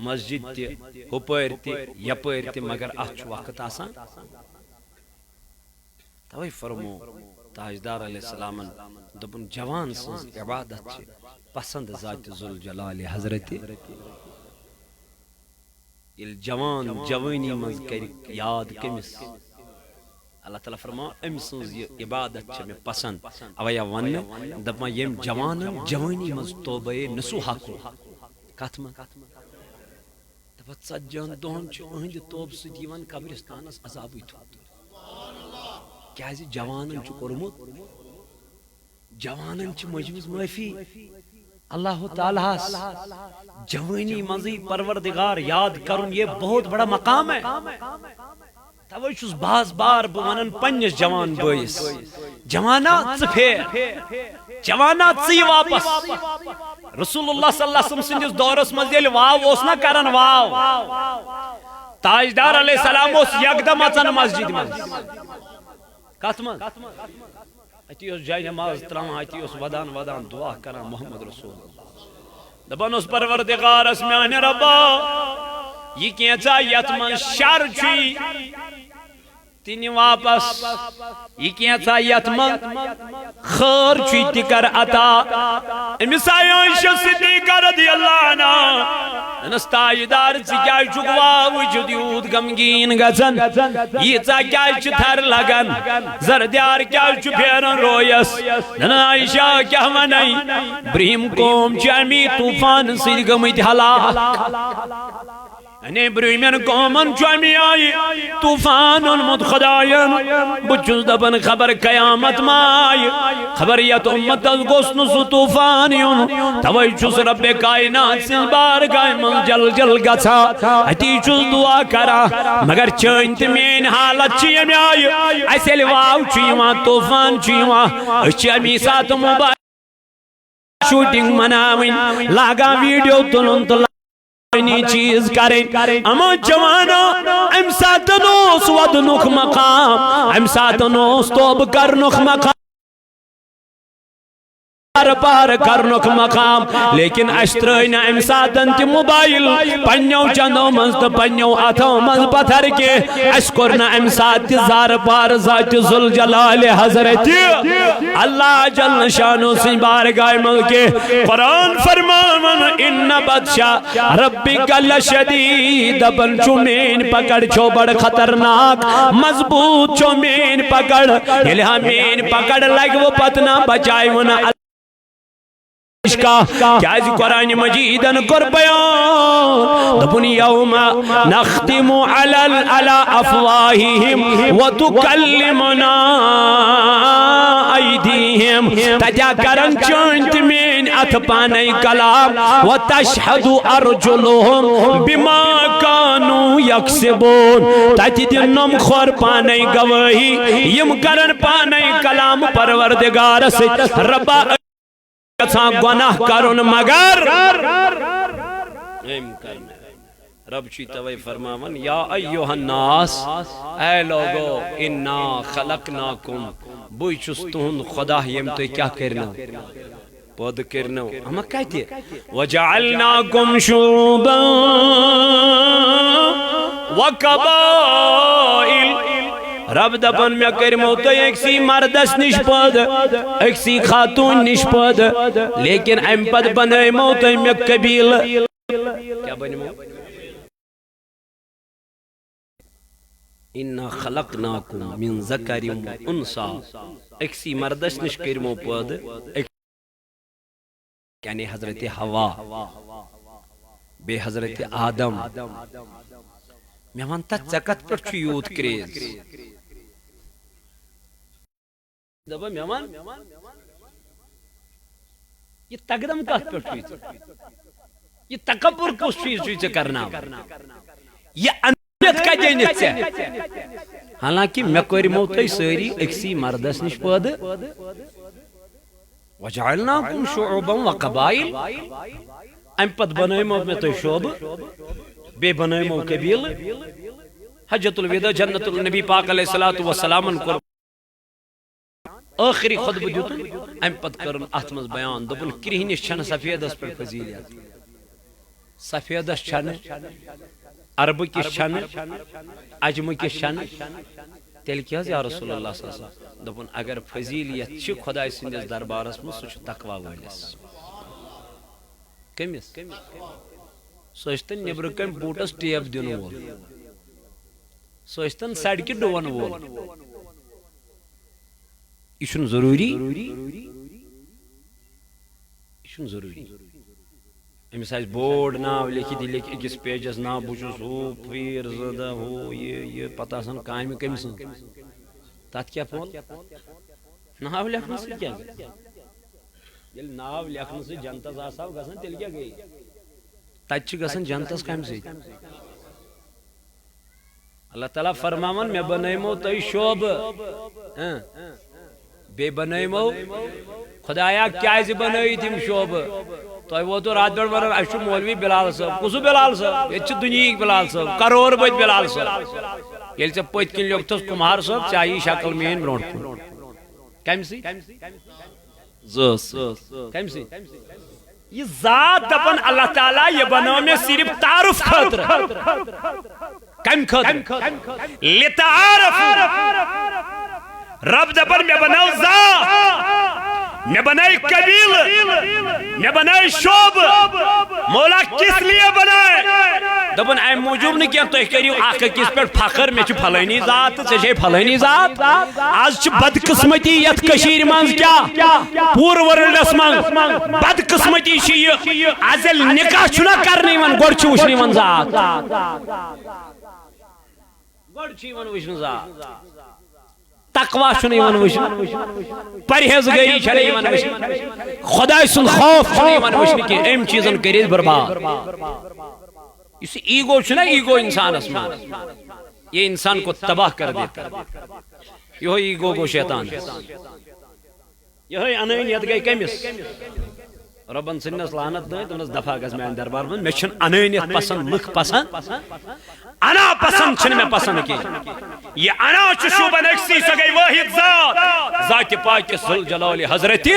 مسجد تی ہپر تی یپر تی مگر اچھ وقت آسان توئی فرمو تاجدار علیہ السلام دپن جوان سنز عبادت چھ پسند ذات ذوالجلال حضرت یل جوان جوانی منز کر یاد کمس اللہ تعالیٰ فرما ام سنز یہ عبادت چھ میں پسند اویا ون دپا یم جوان جوانی مز توبہ نصوحہ کو کتم دپا ژتجہن دۄہن چھ اہند توب سۭتۍ یوان قبرستانس عذابٕے تھوٚد کیازِ جوانن چھ کورمت جوانن چھ مجوز معافی اللہ تعالیٰ جوانی مزی پروردگار یاد کرن یہ بہت بڑا مقام ہے توئی چھس باز بار بونن پنس جوان بٲیس جوانا ژٕ پھیر جوانا ژٕ یہِ واپس رسول اللہ صلی اللہ علیہ وسلم سندس دورس مز ییٚلہِ واو اوس نا کران واو تاجدار علیہ السلام اوس یکدم اژان مسجد مز کتھ مز اتی اوس جاے نماز تراوان اتی اوس ودان ودان دعا کران محمد رسول اللہ دپان اوس پروردگارس میانہِ ربا یہ کینژا یتھ من شر چھی تنی واپس یہ کینژا یتھ من خیر چھی تہ کر عطا امس آیہِ عائشہ صدیقہ رضی اللہ عنہا انس تاجدار ژٕ کیازِ چھُکھ واوٕچ یوٗت غمگیٖن گژھان ییٖژاہ کیازِ چھِ تھر لگان زردیار کیازِ چھُ پھیران رویس ننہٕ عائشہ کیاہ ونے برٛہِم قوم چھِ امی طوفان سۭتۍ گٔمٕتۍ ہلاک انے برہمین قومن چمی آئی طوفان انمت خداین بچوز دبن خبر قیامت مائی خبر یت امت از گسن سو طوفان یون توئی چوز رب کائنات سن بارگاہ من جل جل گچھا اتی چوز دعا کرا مگر چنت مین حالت چیم آئی ایسے لواو چیوان طوفان چیوان چمی سات موبائل شوٹنگ مناوین لاغا ویڈیو تلن تلن چیز کریں اما جوانا ام ساتنوس ودنک مقام ام ساتنوس توب کرنک مقام پار کرنک مقام لیکن اشترائنا ام ساتن تی موبائل پنیو چندو منست پنیو اتھو منز پتھر کے اشکرنا ام سات تی زار پار ذات ذوالجلال حضرت اللہ جل شانو سی بارگاہ ملکے قرآن فرمان ان بدشا ربک لشدید بن چومین پکڑ چھو بڑ خطرناک مضبوط چومین پکڑ الہا مین پکڑ لگ وہ پتنا بچائی ونا کیا جی قرآن مجیدن کر بیان دپن یوم نختم علی افواہہم وتکلمنا ایدیہم تجا کرن چونت مین ات پانے کلام وتشہد ارجلہم بما کانوا یکسبون تجا دنم خور پانے گواہی یم کرن پانے کلام پروردگار سے ربا گناہ کرن مگر رب چی توی فرماون یا ایوہ الناس اے لوگو انا خلقناکم بوئی چستون خدا یم تو کیا کرنا پود کرنا ہم کہتے وجعلناکم شعوبا وقبائل رب دپن میں کرمو تو ایک سی مردس نش پد ایک سی خاتون نش پد لیکن ام پد بنائمو تو میں قبیل کیا بنائمو اِنَّا خَلَقْنَاكُمْ مِنْ ذَكَرٍ وَأُنْثَىٰ ایک سی مردس نش کرمو پد یعنی حضرت حوا بے حضرت آدم میں وانتا چکت پر چھو یوت کریز دبا میں وان یہ تقدم کت پر چھو یہ تکبر کس چیز سے کرنا یہ کا جنت سے حالانکہ میں کوئی موتی ساری اکسی مردس نش پد وجعلناکم شعوبا وقبائل ام پت بنائمو میں تو شعب بے بنائمو قبیل حجت الوداع جنت النبی پاک علیہ السلام کو آخری خطب دیتن ام پت کرن اتمز بیان دبن کرہنش چھن سفیدس پر فضیلیت سفیدس چھن عرب کس چھن عجم کس چھن تیل کیا یا رسول اللہ صلی اللہ علیہ وسلم دپن اگر فضیلیت چھ خدا سندس دربارس میں سوچ تقوی والس کمس سوچتن نبر کم بوٹس ٹیپ دن وول سوچتن سڑکہ ڈون وول یہ ضروری یہ ضروری امس آس بورڈ ناو لکھت لکھ اکس پیجس نا بچس ہو پھیر زدہ ہو یہ پتہ سن کام کم سن تات کیا پول ناو لکھن سے کیا یل ناو لکھن سے جنتس آساو گسن تیل کیا گئی تت چھ گسن جنتس کم سے اللہ تعالیٰ فرماون میں بنائمو تئی شعب بے بنائمو خدایا کیاز بنائی تم شعب تو وہ تو رات بڑھ بڑھ اشو مولوی بلال صاحب کسو بلال صاحب یہ چھ دنیا بلال صاحب کرور بچ بلال صاحب یہ سے پویت کن لوگ تس کمہار صاحب چاہیے شکل میں برونٹ کن کم سی زس کم سی یہ ذات دپن اللہ تعالیٰ یہ بناو میں صرف تعارف خاطر کم خاطر لتعارف رب دپن میں بناو ذات میں بنائی قبیل میں بنائی شعب مولا کس لیے بنائے دبن اے موجود نہیں کیا تو ایک کریو آخر کس پر فخر میں چھ پھلینی ذات سے پھلینی ذات آج چھ بدقسمتی یت کشیر منز کیا پور ورلڈس منز بدقسمتی چھ ازل نکاح چھنا کرنی من گوڑ چھ وشنی من ذات گوڑ چھ وشنی ذات تقوی چھنے یوان وشن پرہیزگاری چھنے یوان وشن خدا سن خوف چھنے یوان وشن کہ ایم چیزن کریز برباد اس ایگو چھنے ایگو انسان اسمان یہ انسان کو تباہ کر دیتا یہ ایگو کو شیطان یہ انانیت گئی کمیس ربن سنس لعنت دیں تو انس دفع گز میں دربار میں چھن انانیت پسند لکھ پسند انا پسند چھن میں پسند کی یہ انا چشوبن اکسی سگئی واحد ذات ذات پاک ذل جلال حضرت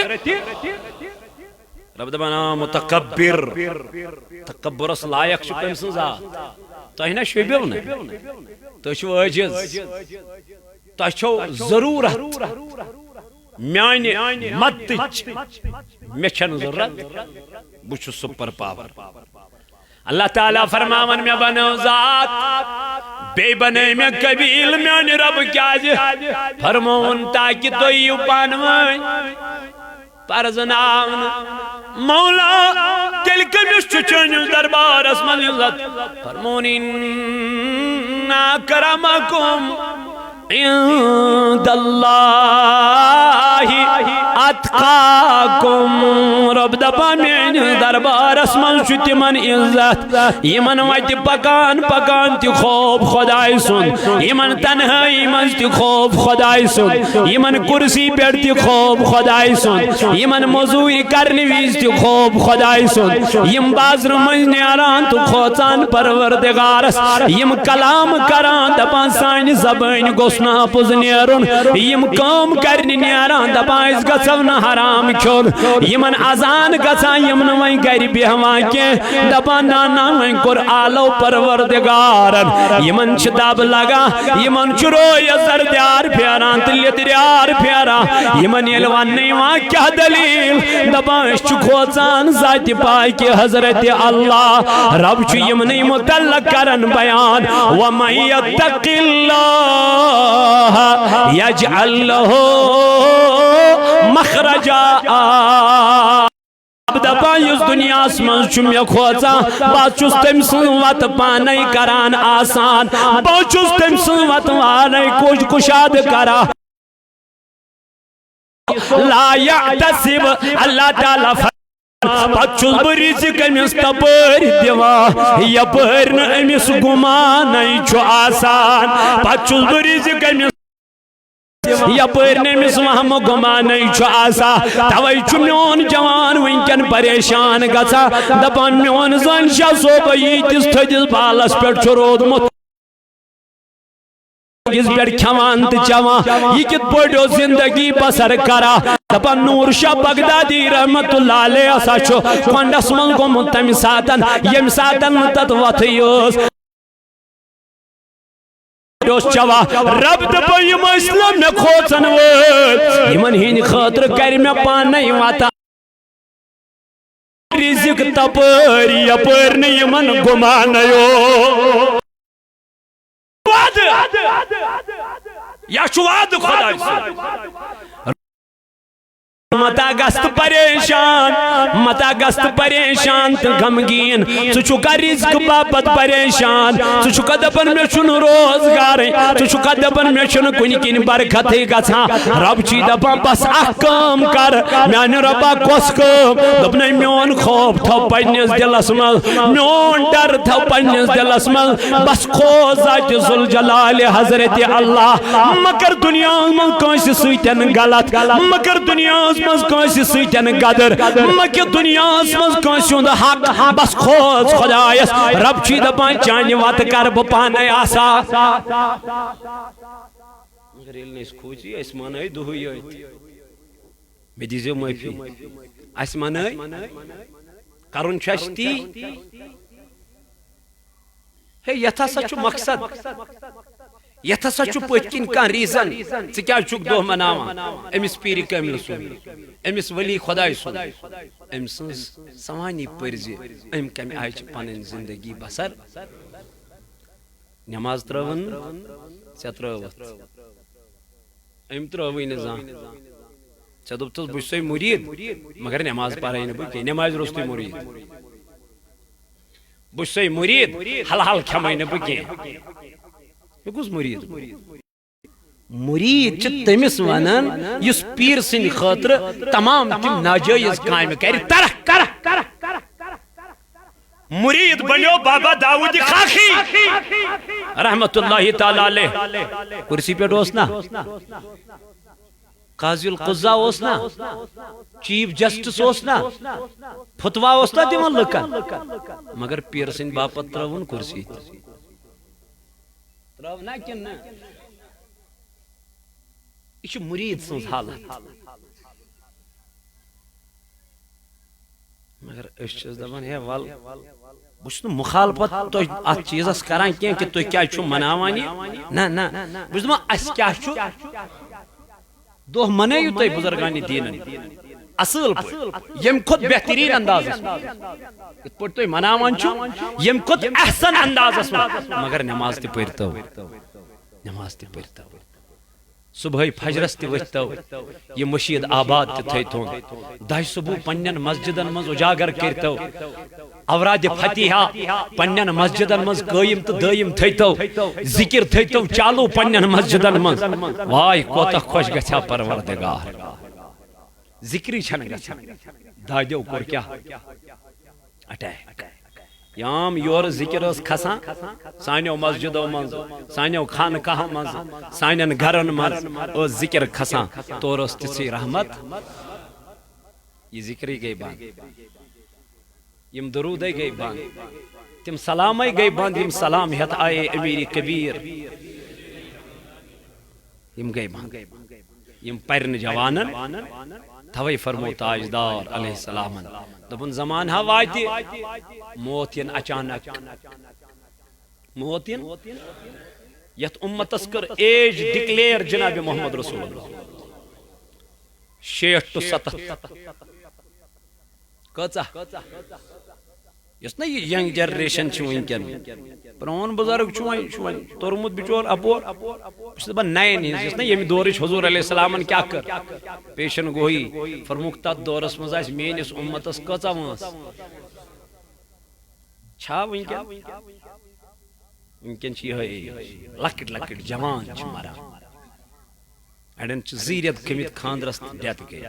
رب دبنا متکبر تکبر اس لائق شکم سن ذات تو ہی نا شبیل نے تو شو عجز تو شو ضرورت میانی مدتچ میچن ضرورت بچو سپر پاور اللہ تعالیٰ فرماون میں بنو ذات بے بنے میں قبیل میانی رب کیا جی فرمون تاکہ تو یو پانوائیں پرزناون مولا تلک مشچن دربار اسمان عزت فرمون انا کرمکم عند اللہ اتقاکم رب دپان میان دربار اسمان چھ تمن عزت یمن وت پکان پکان تی خوف خدای سن یمن تنہائی مز تی خوف خدای سن یمن کرسی پیٹ تی خوف خدای سن یمن موضوعی کرنی ویز تی خوف خدای سن یم بازر مز نیاران تو کھوچان پروردگارس یم کلام کران دپان سانی زبان گوسنا پوز نیرون یم کام کرنی نیاران دپان اس گسو نہ حرام کھول یمن اذان گسان یمن وین گری بیہوان کے دپان نانا وین کور آلو پروردگارن یمن شتاب لگا یمن چروی زردیار پھیران تلیدریار پھیران یمن یلوان نیوان کیا دلیل دپان اس چکوچان ذات پاک حضرت اللہ رب چو یمنی متعلق کرن بیان وَمَنْ يَتَّقِ اللَّهَ يَجْعَلْ لَهُ مَخْرَجًا دپان اس دنیا من چم کھوچا بہت چس تم سن وت پانے کران آسان بہت چس تم سن وت وانے کچھ کشاد کرا لا يعتصب اللہ تعالیٰ پچھل برزق امس تپر دیوا یپر امس گمان چھو آسان پچھل برزق امس یپر امس وہم گمان چھو آسان توئی چھ میون جوان ونکن پریشان گژھا دپان میون زن شاہ صوبہ یتس تھدس بالس پہ رودمت اس پیٹ کھوان تو چوان یہ کت پڑھو زندگی بسر کرا دپان نور شاہ بغدادی رحمت اللہ علیہ اسا چھو کونڈس من گومت تم ساتن یم ساتن تت وتھیوس چوا رب دپان یم اسلام میں کھوچن وول یمن ہند خاطر کر میں پانے واتا رزق تپر یپر یمن گمانیو یا شواد خدا متا گست پریشان متا گست پریشان تو غمگین ژٕ چھُکھا رزق باپت پریشان ژٕ چھُکھا دپان مےٚ چھُنہٕ روزگار ژٕ چھُکھا دپان مےٚ چھُنہٕ کُنہِ کِنۍ برکتٕے گژھان رب چھی دپان بس اکھ کٲم کر میانہِ رۄبا کۄس کٲم دوٚپنَے میون خوف تھاو پننِس دلس منٛز میون ڈر تھاو پننِس دلس منٛز بس کھوژ ذاتِ ذوالجلال حضرت اللہ مگر دنیاہس منٛز کٲنٛسہِ سۭتۍ غلط مگر دنیاہس مز کانسی سیتن قدر مکہ دنیا مز کانسی ہند حق بس کھوز خدایس رب چھی دپان چانہ وت کر بہ پانے آسا مگر یل نس کھوچی اس مانے دہی مے دیزیو معافی اس مانے کرن چھستی ہے یتھ ہسا چھ مقصد یتھ ہسا چھ پت کن کان ریزن ژٕ کیٛازِ چھُکھ دۄہ مناوان أمِس پیٖرِ کاملہِ سُنٛد أمِس ؤلی خۄداے سُنٛد أمۍ سٕنٛز سوانی پٔرزِ أمۍ کمہِ آیہِ چھِ پنٕنۍ زندگی بسر نماز ترٲوٕن ژےٚ ترٲوٕتھ أمۍ ترٲوٕے نہٕ زانٛہہ ژےٚ دوٚپتھس بہٕ چھُسے مُریٖد مگر نماز پرے نہٕ بہٕ کینٛہہ نمازِ روٚستُے مُریٖد بہٕ چھُسے مُریٖد حل حل کھٮ۪مے نہٕ بہٕ کینٛہہ یہ کس مرید مرید چھ تمس ونان یس پیر سن خاطر تمام تم ناجائز کامہ کر ترک مرید بنیو بابا داؤد خاخی رحمت اللہ تعالی علیہ کرسی پہ نا قاضی القضاء نا چیف جسٹس نا فتوا نا دن لکن مگر پیر سن باپت ترون کرسی ترٛٲونا کِنہٕ نہ یہ چھ مرید سٕنٛز حالت مگر أسۍ چھِس دپان ہے ول بہٕ چھُس نہٕ مخالفت تۄہہِ اتھ چیٖزس کران کینٛہہ کہِ تُہۍ کیٛازِ چھِو مناوان یہِ نہ نہ بہٕ چھُس دپان اَسہِ کیٛاہ چھُ دۄہ منٲیِو تُہۍ بُزرگانہِ دیٖنن اصل پٲٹھۍ ییٚمہِ کھۄتہٕ بہتریٖن اندازس منٛز یِتھ پٲٹھۍ تُہۍ مناوان چھِو ییٚمہِ کھۄتہٕ احسن اندازس منٛز مگر نماز تہِ پٔرۍتو نماز تہِ پٔرۍتو صبح فجرس تہ ورتو یہ مشید آباد تہ تھیتون دہ صبح پنن مسجدن مز اجاگر کرتو اوراد فتحہ پنن مسجدن مز قائم تو دائم تھیتو ذکر تھیتو چالو پنن مسجدن مز وائے کوتا خوش گچھا پروردگار ذکری چھن گچھا دادیو کور کیا اٹیک یام یور ذکر اس کھسان سانیو مسجدو مز سانیو خانقاہ مز سانین گھرن مز او ذکر کھسان تو رستی رحمت یہ ذکری گئی بند یم درودے گئی بند تم سلامے گئی بند یم سلام ہت آئے امیر کبیر یم گئی بند یم پرن جوانن توئی فرمو تاجدار علیہ السلام دبن زمان ہا واتی موتین اچانک موتین یت امتس کر ایج ڈکلیئر جناب محمد رسول اللہ 60 to 70 کچا یس نا یہ ینگ جنریشن چھ ونکن پرون بزرگ چھ تورمت بچور اپور اس دپان نئے یس نا یم دورچ حضور علیہ السلام کیا کر پیشن گوئی فرموک تات دورس مز آس میانس امتس کچا وانس چھا ونکن ونکن چھ یہ لکٹ لکٹ جوان چھ مران اڑن چھ زیرت کمت خاندرس ڈیتھ گئی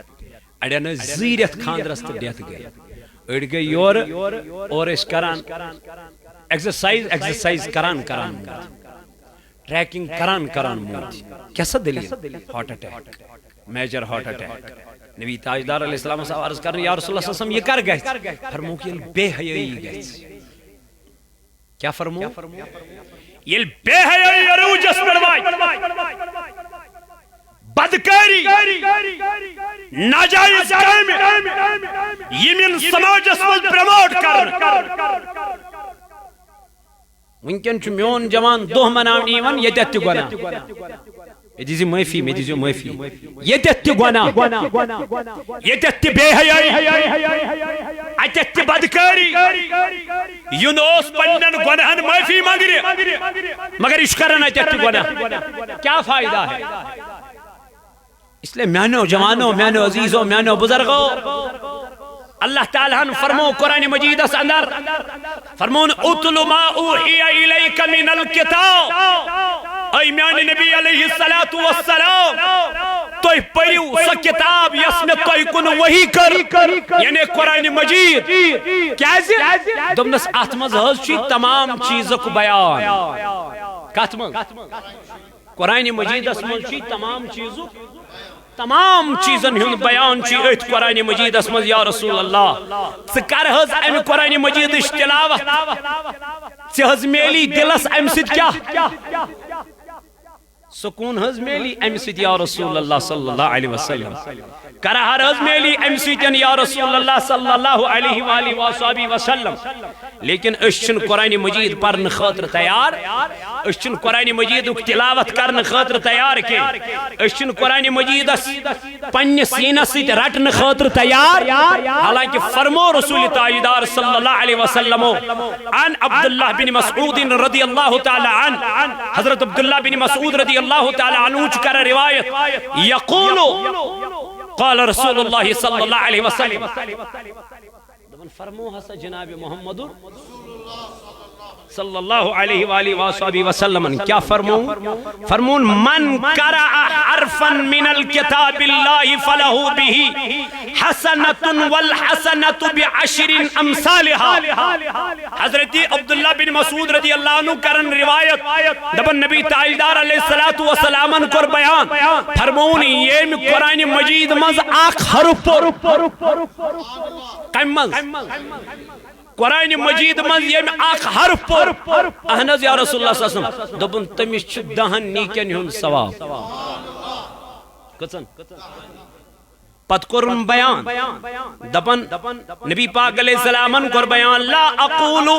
اڑن زیرت خاندرس ڈیتھ گئی اڑ گئی یور اور اس کران ایکسرسائز کران ٹریکنگ کران موت کیسا دلیل heart attack major heart attack نبی تاجدار علیہ السلام صاحب عرض کرنے یا رسول اللہ صلی اللہ علیہ وسلم یہ کر گئے فرموک یہ بے حیائی گئے کیا فرمو یہ بے حیائی عروجس پڑوائی بدکاری ناجائز کام یمن سماجس مز پروموٹ کرن ونکن چھ میون جوان دہ مناونی یوان یتت تہ گناہ یہ دیزی معافی میں دیزی معافی یتت تہ گناہ یتت تہ بے حیائی اتت تہ بدکاری یون اوس پنن گناہن معافی مگر اش کرن اتت تہ گناہ کیا فائدہ ہے اس لئے میانو جوانو میانو عزیزو میانو بزرگو اللہ تعالیٰ نے فرمو قرآن مجید اس اندر فرمون اتلو ما اوحی الیک من الکتاب اے میانی نبی علیہ السلام تو پڑھو سا کتاب یس میں تو کن وحی کر یعنی قرآن مجید کیازی دمنس اتمز حض چی تمام چیزک بیان کاتمز قرآن مجید اس من چی تمام چیزن ہند بیان چی ایت قرآن مجید اس من یا رسول اللہ سکر حض ام قرآن مجید تلاوت سی حض میلی دلس ام سید کیا سکون حض میلی ام سید یا رسول اللہ صلی اللہ علیہ وسلم کرہر حض میلی ام سیدن یا رسول اللہ صلی اللہ علیہ وآلہ وآلہ وسلم لیکن اشن قرآن مجید پرن خاطر تیار اشن قرآن مجید تلاوت کرن خاطر تیار کے اشن قرآن مجید پنی سینہ سید رٹن خاطر تیار حالانکہ فرمو رسول تاجدار صلی اللہ علیہ وسلم عن عبداللہ بن مسعود رضی اللہ تعالی عنہ حضرت عبداللہ بن مسعود رضی اللہ تعالی عنہ چکر روایت یقولو قال رسول اللہ صلی اللہ علیہ وسلم فرمو حسن جناب محمد صلی اللہ علیہ وآلہ وآلہ وسلم کیا فرمون من قرأ حرفا من الكتاب اللہ فلہو بھی حسنت والحسنت بعشر امثالها حضرت عبداللہ بن مسعود رضی اللہ عنہ کرن روایت دبن نبی تاجدار علیہ السلام کر بیان فرمون یہ قرآن مجید مز آخ حرف کم مز قرآن مجید من یہ آخ حرف پر احنز یا رسول اللہ صلی اللہ علیہ وسلم دبن تمیش چھ دہن نیکن ہون ثواب کچن پت کرن بیان دبن نبی پاک علیہ السلام کر بیان لا اقولو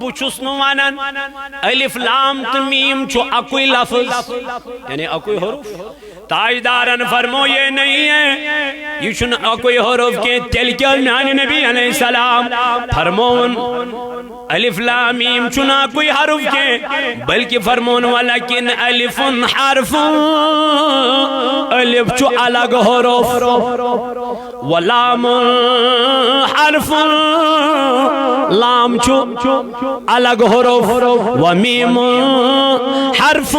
بچس نوانن الف لام تمیم چھو اکوئی لفظ یعنی اکوئی حرف تاجدارن فرمو یہ نہیں ہے یہ چھن کوئی حروف کے تیل کیا میانی نبی علیہ السلام فرمون الف لام میم چھنا کوئی حرف کے بلکہ فرمون ولیکن الف حرف الف چھو الگ حروف ولام حرف لام چھو الگ حروف ومیم حرف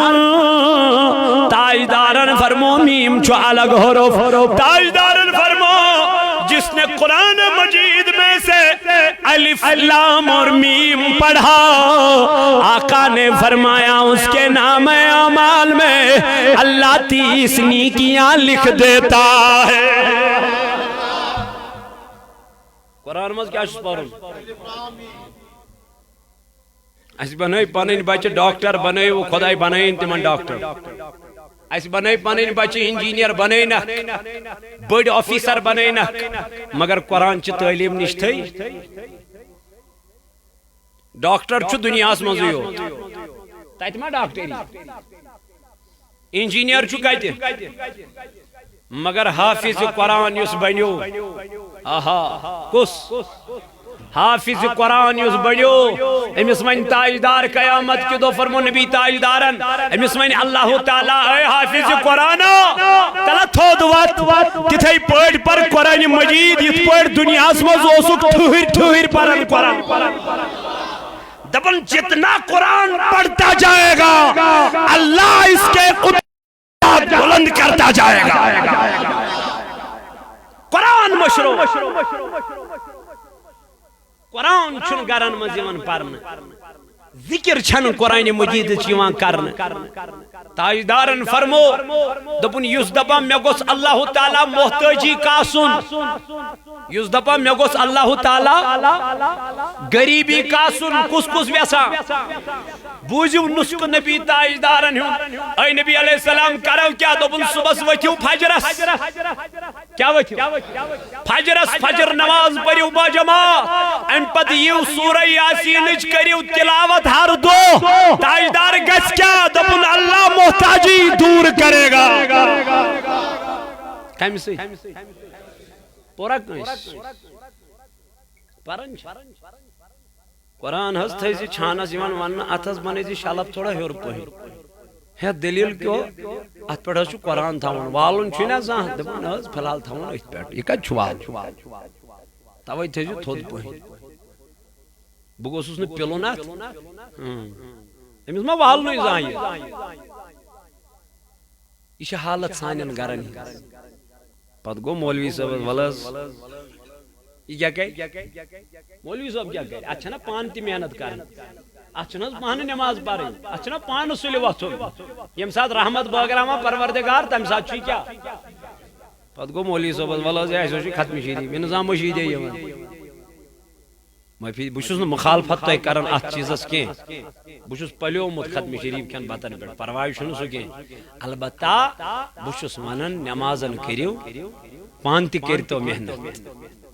تاجدارن فرمو میم چھو الگ حروف تاجدارن فرمو جس نے قرآن مجید میں سے الف لام اور میم پڑھا آقا نے فرمایا اس کے نام اعمال میں اللہ 30 نیکیاں لکھ دیتا ہے قرآن مز کیا چھس پڑھن اس بنائی پانین بچے ڈاکٹر بنائی وہ خدای بنائی تمن ڈاکٹر اس بنائی پانین بچے انجینئر بنائی نا بڑ آفیسر بنائی نا مگر قرآن چی تعلیم نشتے ڈاکٹر چھو دنیا اس مزوی ہو تایت ما ڈاکٹری انجینئر چھو کہتے مگر حافظ قرآن یس بنیو آہا کس حافظ قرآن یس بڑیو امس من تاجدار قیامت کی دو فرمو نبی تاجدارن امس من اللہ تعالیٰ اے حافظ قرآن تلا تھود وات تتھائی پڑھ پر قرآن مجید یہ پڑھ دنیا اسمز اوسک ٹھوہر پرن قرآن دبن جتنا قرآن پڑھتا جائے گا اللہ اس کے قدرت بلند کرتا جائے گا قرآن مشروع قرآن چھن گرن مزیون پرن ذکر چھن قرآن مجید چیوان کرن تاجدارن فرمو دپن یس دپا میں گوس اللہ تعالیٰ محتاجی کاسن یس دپا میں گوس اللہ تعالیٰ غریبی کاسن کس ویسا بوزیو نسک نبی تاجدارن ہوں اے نبی علیہ السلام کرو کیا دپن صبح وتھیو فجرس کیا وتھیو فجرس فجر نماز پڑھیو با جماعت ان پت یو سورہ یاسینچ کریو تلاوت ہر دو تاجدار گس کیا دپن اللہ محتاجی دور کرے گا کم سے پورا کنس پرنچ قرآن ہز تھیزی چھانس یوان ون اتھس بنیزی شالب تھوڑا ہیور پہی ہے دلیل کیوں ات پر ہز قرآن تھاون والن چھونا زاہت دپن ہز فلال تھاون ایت پیٹ یہ کت چھوال تاوی تھیزی تھود پہی بگوس اس نے پلو نات امیز ما والنوی زاہی یہ حالت سانین گرن پت گو مولوی صاحب ولز یہ کیا کہے مولوی صاحب کیا کہے اچھا نا پان تی محنت کرن اچھا نا پان نماز پڑھیں اچھا نا پان سلی وقت یم ساتھ رحمت باگراما پروردگار تم ساتھ چی کیا پت گو مولوی صاحب ولز ایسا چی ختم شیدی میں نظام مشید ہے یہ بہت مخالفت تہ کران ات چیزس کی بہت پلیومت ختم شریف کن بتن پہ پرواہ چھ سہ کی البتہ بہت ونان نمازن کریو پان تہ کرتو محنت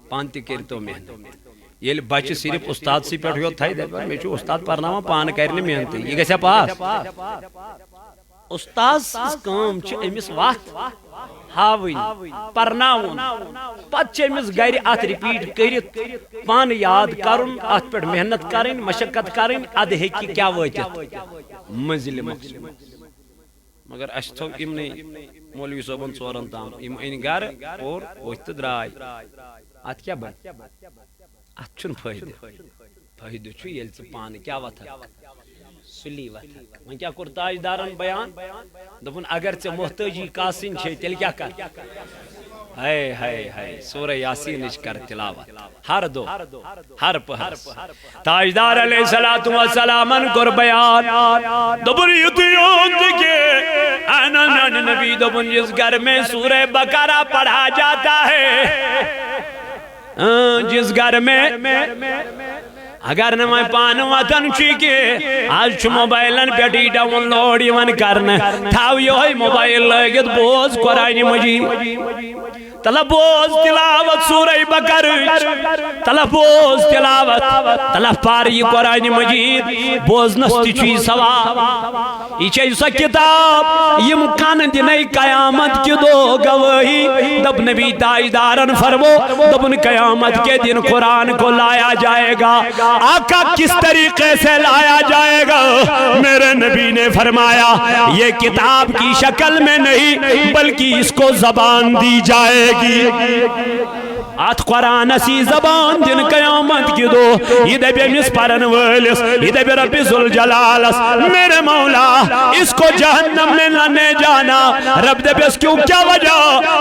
پان تہ کرتو محنت یل بچہ صرف استاد سی پہ یوت تھائی دپان مے چھ استاد پرناوان پان کرنہ محنت یہ گژھیا پاس استاد کام چھ امس وقت ہاوین پرناون پتہ امس گر ات رپیٹ کرت پان یاد کرن ات پہ محنت کرن مشقت کرن اد ہیکی کیا واتت منزل مقصود مگر اس تھو امن مولوی صاحبن ژورن تام ام ان گر اور وتھ درائے ات کیا بن ات چھن فائدہ چھ یل ژ پان کیا وتھ سلی وتھ ون کیا کور تاجدارن بیان دپن اگر ژے محتاجی کاسن چھ تیل کیا کر ہائے ہائے ہائے سورہ یاسین کر تلاوت ہر دو ہر پہر تاجدار علیہ الصلوۃ والسلام کر بیان دبر یتیون کے انا نبی دبن جس گھر میں سورہ بقرہ پڑھا جاتا ہے جس گھر میں اگر نمائے پان وطن چیکے آج چھ موبائلن پیٹی ڈاؤن لوڈ یون کرنے تھاو یہ موبائل لگت بوز قرآن مجید طلب بوز تلاوت سورہ بقر طلب بوز تلاوت طلب پاری قرآن مجید بوز نستی چوی ثواب یہ چھے سا کتاب یم کان دنائی قیامت کی دو گواہی دب نبی تاجدارن فرمو دبن قیامت کے دن قرآن کو لایا جائے گا آقا کس طریقے سے لایا جائے گا میرے نبی نے فرمایا یہ کتاب کی شکل میں نہیں بلکہ اس کو زبان دی جائے گی آت قرآن اسی زبان دن قیامت کی دو یہ دے بے مس پرن والس یہ دے بے رب ذوالجلالس میرے مولا اس کو جہنم میں لانے جانا رب دے بے اس کیوں کیا وجہ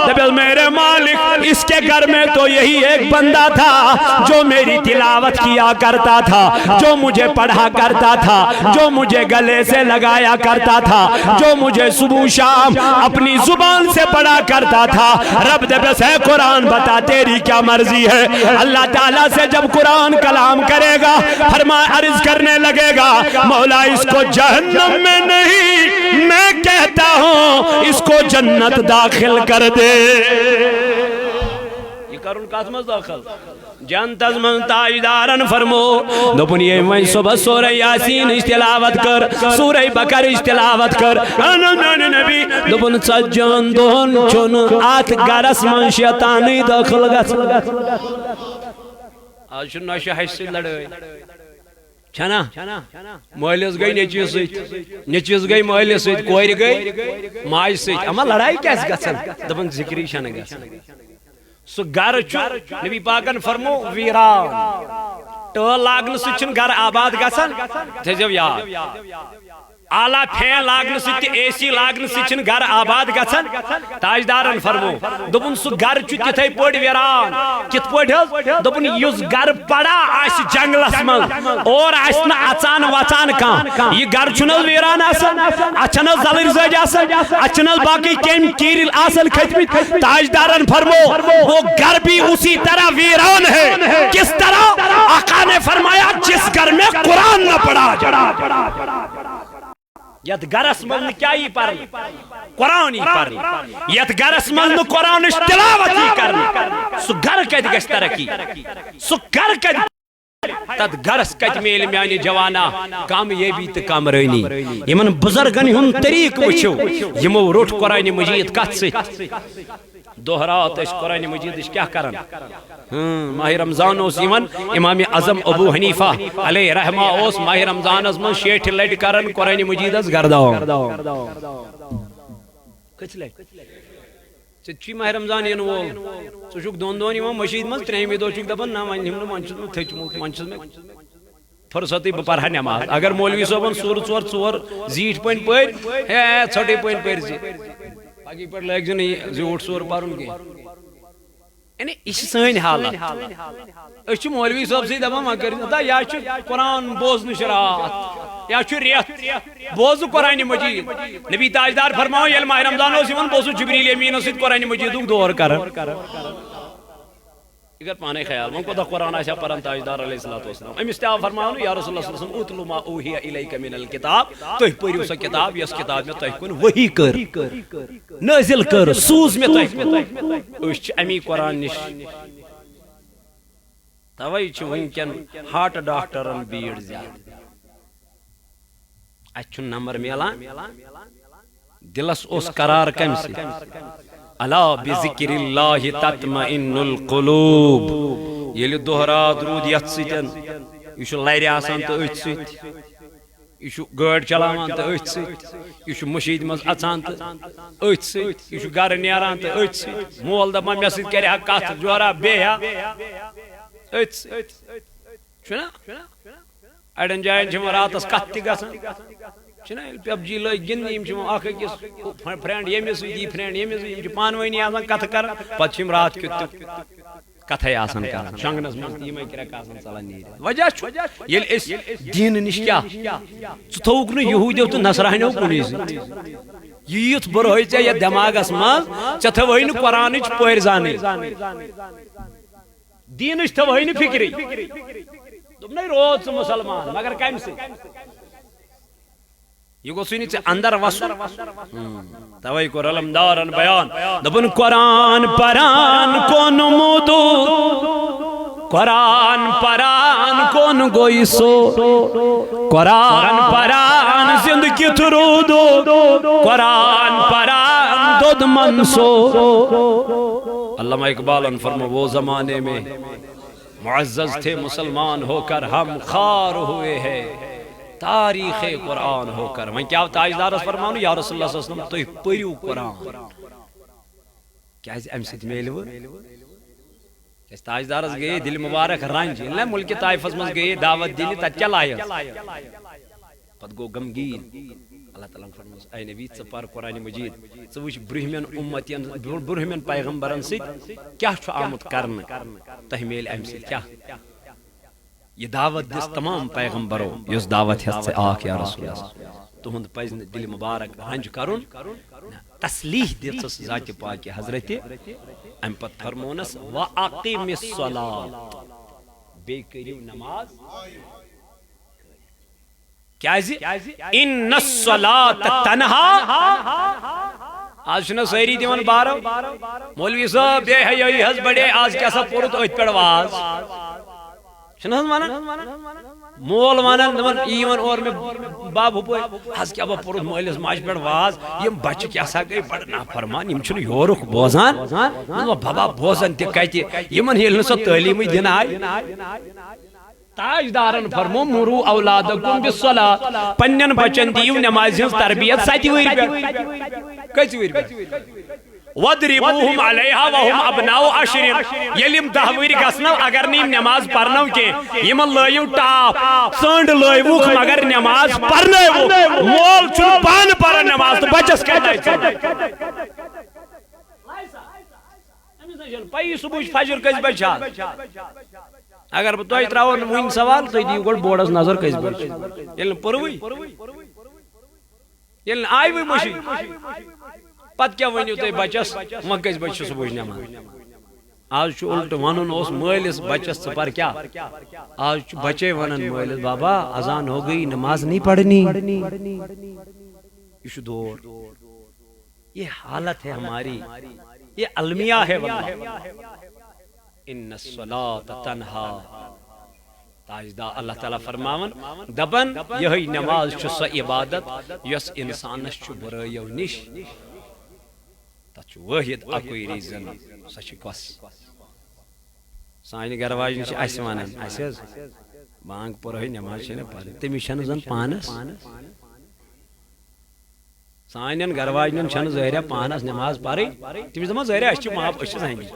دے بے میرے مالک اس کے گھر میں تو یہی ایک بندہ تھا جو میری تلاوت کیا کرتا تھا جو مجھے پڑھا کرتا تھا جو مجھے گلے سے لگایا کرتا تھا جو مجھے صبح شام اپنی زبان سے پڑھا کرتا تھا رب دے بے سے قرآن بتا تیری کیا مرضی ہے اللہ تعالیٰ سے جب قرآن کلام کرے گا فرمایا عرض کرنے لگے گا مولا اس کو جہنم میں نہیں میں کہتا ہوں اس کو جنت داخل کر دے یہ کرن کاسمز داخل جنت از من تاجدارن فرمو دپن یہ میں صبح سورہ یاسین تلاوت کر سورہ بقر تلاوت کر نبی دپن سجن دون چون آت گرس من شیطانی داخل گس آج چھو ناشا حیثی لڑائی چھنا مہلیس گئی نیچیز سیت نیچیز گئی مہلیس سیت کوئر گئی ماج سیت اما لڑائی کیس گسن دپن ذکری شانے گسن سو گھر چھو نبی پاکن فرمو ویران ٹول لاغن سچن گھر آباد گسن تھے یاد آلہ پھین لاغن سچ اے سی لاغن سچن گھر آباد گسن تاجدارن فرمو دپن سو گھر چھو تتھے پوڑ ویران کت پوڑ دپن یس گھر پڑا آس جنگلس من اور آس نا اچان وچان کان یہ گھر چھنل ویران آسن اچھنل زلر زج آسن اچھنل باقی کیم کیرل آسن کھتمت تاجدارن فرمو وہ گھر بھی اسی طرح ویران ہے کس طرح آقا نے فرمایا جس گھر میں قرآن نہ پڑھا یت گرس من کیا ہی پڑھنی قرآن ہی پڑھنی یت گرس من قرآن تلاوت ہی کرنی سو گھر کت گژھِ ترقی سو گھر کت تد گرس کت میل میانی جوانا کامیابی تو کامرانی یمن بزرگن ہن طریق وچھو یمو روٹ قرآن مجید کت سے دوہرات اس قرآن مجید اس کیا کرن ماہ رمضان اس یمن امام اعظم ابو حنیفہ علیہ رحمہ اس ماہ رمضان از من 6 لٹ کرن قرآن مجید از گرداؤ کچھ لٹ چی ماہ رمضان ین وول سو چھک دون دون یمن مشید من ترہمی دو چھک دپن نا ون منچس میں تھچمت منچس میں فرصتی بپرہ نماز اگر مولوی صاحبن سور ژور زیٹھ پن پڑ ہے ژھٹے پن پڑ باقی پر لگ جن زیوٹ سور پرن کی یعنی اس سن حالت اس مولوی صاحب سی دپان ما کر یا قرآن بوزن شرات یا ریت بوز قرآن مجید نبی تاجدار فرماؤ یل ماہ رمضان اس یمن بوزو جبریل امین اس قرآن مجید دور کرن اگر پانے خیال من کو دا قرآن آشا پرن تاجدار علیہ السلام امس تیاب فرماؤں یا رسول اللہ صلی اللہ علیہ وسلم اتلو ما اوہی الیک من الکتاب تو پڑھیو سا کتاب یس کتاب میں تو کن وہی کر نازل کر سوز میں تو اس امی قرآن نش توائی چھ ونکن ہارٹ ڈاکٹرن بیڑ زیادہ اچھن نمبر میلان دلس اس قرار کم سے الا بذکر اللہ تطمئن القلوب یلی دوہرا درود یت سیتن یہ لرِ آسان تو اتھ سیت یہ گاڑ چلاوان تو اتھ سیت یہ مشید مز اچان تو اتھ سیت یہ گھر نیران تو اتھ سیت مول دپان مے سیت کرِ کت جورا بیہا اتھ سیت چھنا اڑن جائن چھ راتس کت تہ گژھان چھنا پب جی لگ گندنہ یم چھ اکھ أکس فرینڈ یمس یہ فرینڈ یمس یم چھ پانوانی آسان کتھ کر پتہ چھم رات کیُت کتھے آسان کران شنگنس مز یمے کرک آسان ژلان نیرِتھ وجہ چھ یل اس دین نش کیا ژٕ تھووُکھ نہٕ یہوٗدیو تہٕ نصرانیو کُنی سۭتۍ یٖژ برٲے ژےٚ یتھ دٮ۪ماغس منٛز ژےٚ تھٲوٕے نہٕ قرآنٕچ پٲرۍ زانٕے دینٕچ تھٲوٕے نہٕ فکری دوٚپنَے روز ژٕ مُسلمان مگر کمہِ سۭتۍ یہ گو سنی ژے اندر وسن توے کور علمدارن بیان دپن قرآن پران کون مودو قرآن پران کون گوئی سو قرآن پران زندگی ترودو قرآن پران دود منسو علامہ اقبال فرمو وہ زمانے میں معزز تھے مسلمان ہو کر ہم خار ہوئے ہیں تاریخ قرآن ہو کر میں کیا تاجدار اس فرمانو یا رسول اللہ صلی اللہ علیہ وسلم تو پریو قرآن کیا اس امسیت میلو اس تاجدار اس گئے دل مبارک رنج اللہ ملک طائف اس گئے دعوت دینی تا چلائی پت گو غمگین اللہ تعالیٰ فرمائے اے نبی ژپار قرآن مجید ژٕ وٕچھ برہمین امتین برہمین پیغمبرن سۭتۍ کیا چھُ آمُت کرنہٕ تۄہہِ میلہِ امہِ سۭتۍ کیا یہ دعوت دس تمام پیغمبرو یس دعوت ہے آکھ یا رسول اللہ تہند پز دل مبارک رنج کرن تسلیح دس ذات پاک حضرت ام پت فرمونس واقیم الصلاۃ بے کریو نماز کیازِ ان الصلاۃ تنہا آج چھنا ساری دیوان بارو مولوی صاحب بے حیائی حض بڑے آج کیسا پورت ات پڑ واز چھنا حض مانا مول مانا نمن ایمان اور میں باب ہوئے حض کیا با پورت مولس ماج پڑ واز یم بچ کیسا گئی بڑنا فرمان یم چھنو یورک بوزان بابا بوزان تی کہتی یمن ہیل نسو تعلیمی دن آئی تاجدارن فرمو مرو اولادکم بالصلاۃ پنن بچن دیو نماز ہنز تربیت ساتی ویر کیسی ویر وَدْرِبُوهُمْ عَلَيْهَا وَهُمْ أَبْنَاءُ عَشْرٍ یلیم دہویر گسنو اگر نیم نماز پرنو کے یمن لائیو ٹاپ سنڈ لائیو مگر نماز پرنو مول چون پان پر نماز تو بچس کرنا پائی صبح فجر کس بچا اگر تو اتراؤ وین سوال تو دیو گوڑ بورڈز نظر کس بچا یلن پروی یلن آئی وی مشی پت کیا ونیو تو بچس وہاں کس بچ صبح نماز آج چو الٹ ونن اس مالس بچس پر کیا آج چو بچے ونن مالس بابا اذان ہو گئی نماز نہیں پڑھنی یہ دور یہ حالت ہے ہماری یہ المیہ ہے واللہ ان الصلاۃ تنہا تاجدار اللہ تعالیٰ فرماون دبن یہی نماز چھ سا عبادت یس انسانس چھ برائیو نش تچ واحد اکوئی ریزن سچ کس سانی گھر واجن چھ اس ونان اس بانگ پرہی نماز چھنے پڑھ تمی چھن زن پانس سانین گھر واجن چھن ظاہرہ پانس نماز پڑھی تمی زمان ظاہرہ اس چھ ماپ اس چھ زنگی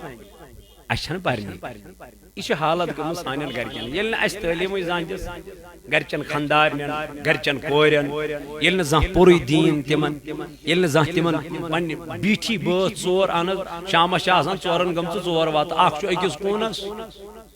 اس چھن پڑھنی یہ حالت گم سانین گرکن یل اس تعلیم زانجس گرچن خاندارن گرچن کورن یل زان پوری دین تمن یل زان تمن پن بیٹھی بات ژور ان شام آسان ژورن گم ژور وات اخ چھ اکس کونس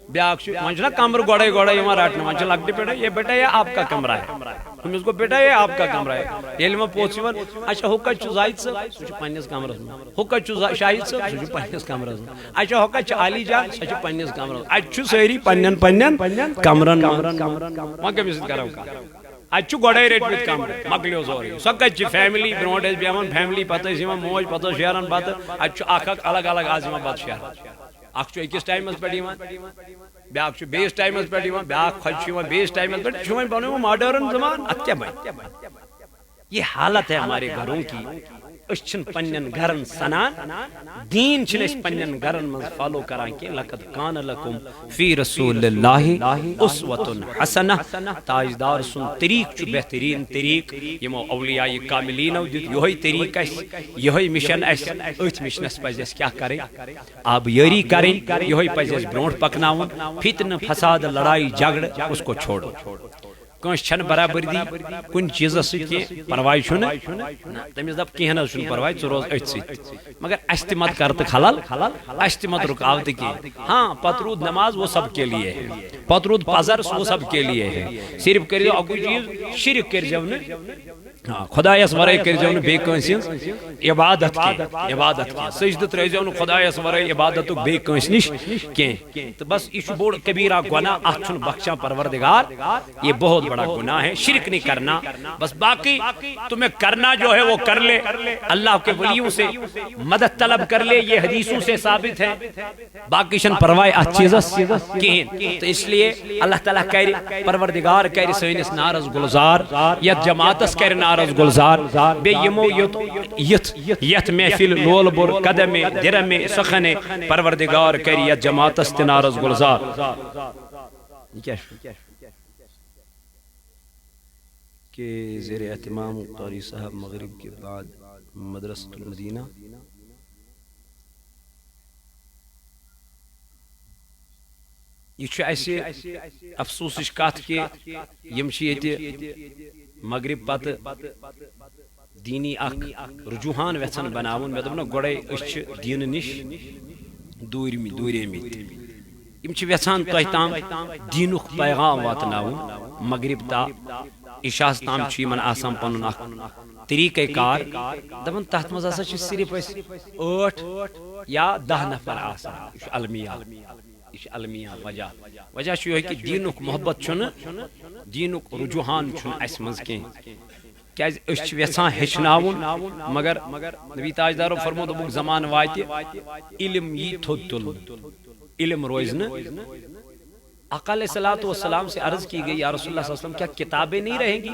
بیاکھ چھ منجنا کمر گڑے گڑے یما رٹن منچ لگٹی بیٹا یہ آپ کا کمرہ ہے ہم اس کو بیٹا یہ آپ کا کمرہ ہے یل ما پوچھون اچھا ہوکا چھ زائد سہ چھ پنس کمرس میں ہوکا چھ شاہد سہ چھ پنس کمرس میں اچھا ہوکا چھ علی جان سہ چھ پنس کمرس اچھا ساری پنن پنن کمرن ما کمس کرو کا اچھا گڑے ریٹ وت کمر مکلیو زوری سہ کچ فیملی برونٹ اس بیان فیملی پتہ اس موج پتہ شیرن پتہ اچھا اکھ الگ الگ آزما بات شیر اکھ چھ اکس ٹائمس پہ یوان بیاکھ چھ بیس ٹائمس پہ یوان بیاکھ خج چھ بیس ٹائمس پہ چھ بنو ماڈرن زمان ات کیا بن یہ حالت ہے ہمارے گھروں کی اس چھن پنن گھرن سنان دین چھن اس پنن گھرن من فالو کران کہ لقد کان لکم فی رسول اللہ اسوۃ حسنہ تاجدار سن طریق چھ بہترین طریق یمو اولیاء کاملین دت یہی طریق اس یہی مشن اس ات مشنس پز اس کیا کرے اب یری کریں یہی پز اس برونٹ پکناون فتنہ فساد لڑائی جھگڑ اس کو چھوڑو کنس چھن برابر دی کن چیز سی پروائی چھن تمس دپ کہین چھن پروائی ژٕ روز ات سی مگر اس تہ مت کرت خلل اس تہ مت رکاوٹ کی ہاں پترود نماز وہ سب کے لیے ہے پترود پزر وہ سب کے لیے ہے صرف کریو اکو چیز شرک کرجو نہ خدایس ورے کرجو نہ بے کنس عبادت کی سجدہ ترجو نہ خدایس ورے عبادت بے کنس نش کی تو بس یہ بوڑ کبیرہ گناہ ات چھن بخشا پروردگار یہ بہت بڑا گناہ ہے، شرک نہیں کرنا، بس باقی تمہیں کرنا جو ہے وہ کر لے، اللہ کے ولیوں سے مدد طلب کر لے، یہ حدیثوں سے ثابت ہے، باقی شن پروائی اس چیزس کہیں۔ تو اس لیے اللہ تعالیٰ کہہ پروردگار کہہ سینس نارز گلزار یت جماعتس کر نارز گلزار بے یمو یت محفل لول بر قدم درم سخن پروردگار کر یت جماعتس نارز گلزار۔ کہ زیر اہتمام قاری صاحب مغرب کے بعد مدرسۃ المدینہ یہ ایسے افسوسش کات کہ یم مغرب پتہ دینی اخ رجوحان ویسن بناون میں دپنا گوڑے اس دین نش دوریمت یم ویسان تہ تام دینک پیغام واتناون مغرب تا عشاء تام یمن آسان پنن اخ طریقہ کار دپن تحت مز ہسا صرف 8 یا 10 نفر آسان المیہ المیہ وجہ یہ کہ دینک محبت چھن دینک رجوحان چھن اس مز کہیں کیاز اس ویسان ہچناون مگر نبی تاجدارو فرمود ابوک زمان وات علم یہ تھود تل علم روز نا آقا علیہ السلام سے عرض کی گئی یا رسول اللہ صلی اللہ علیہ وسلم کیا کتابیں نہیں رہیں گی؟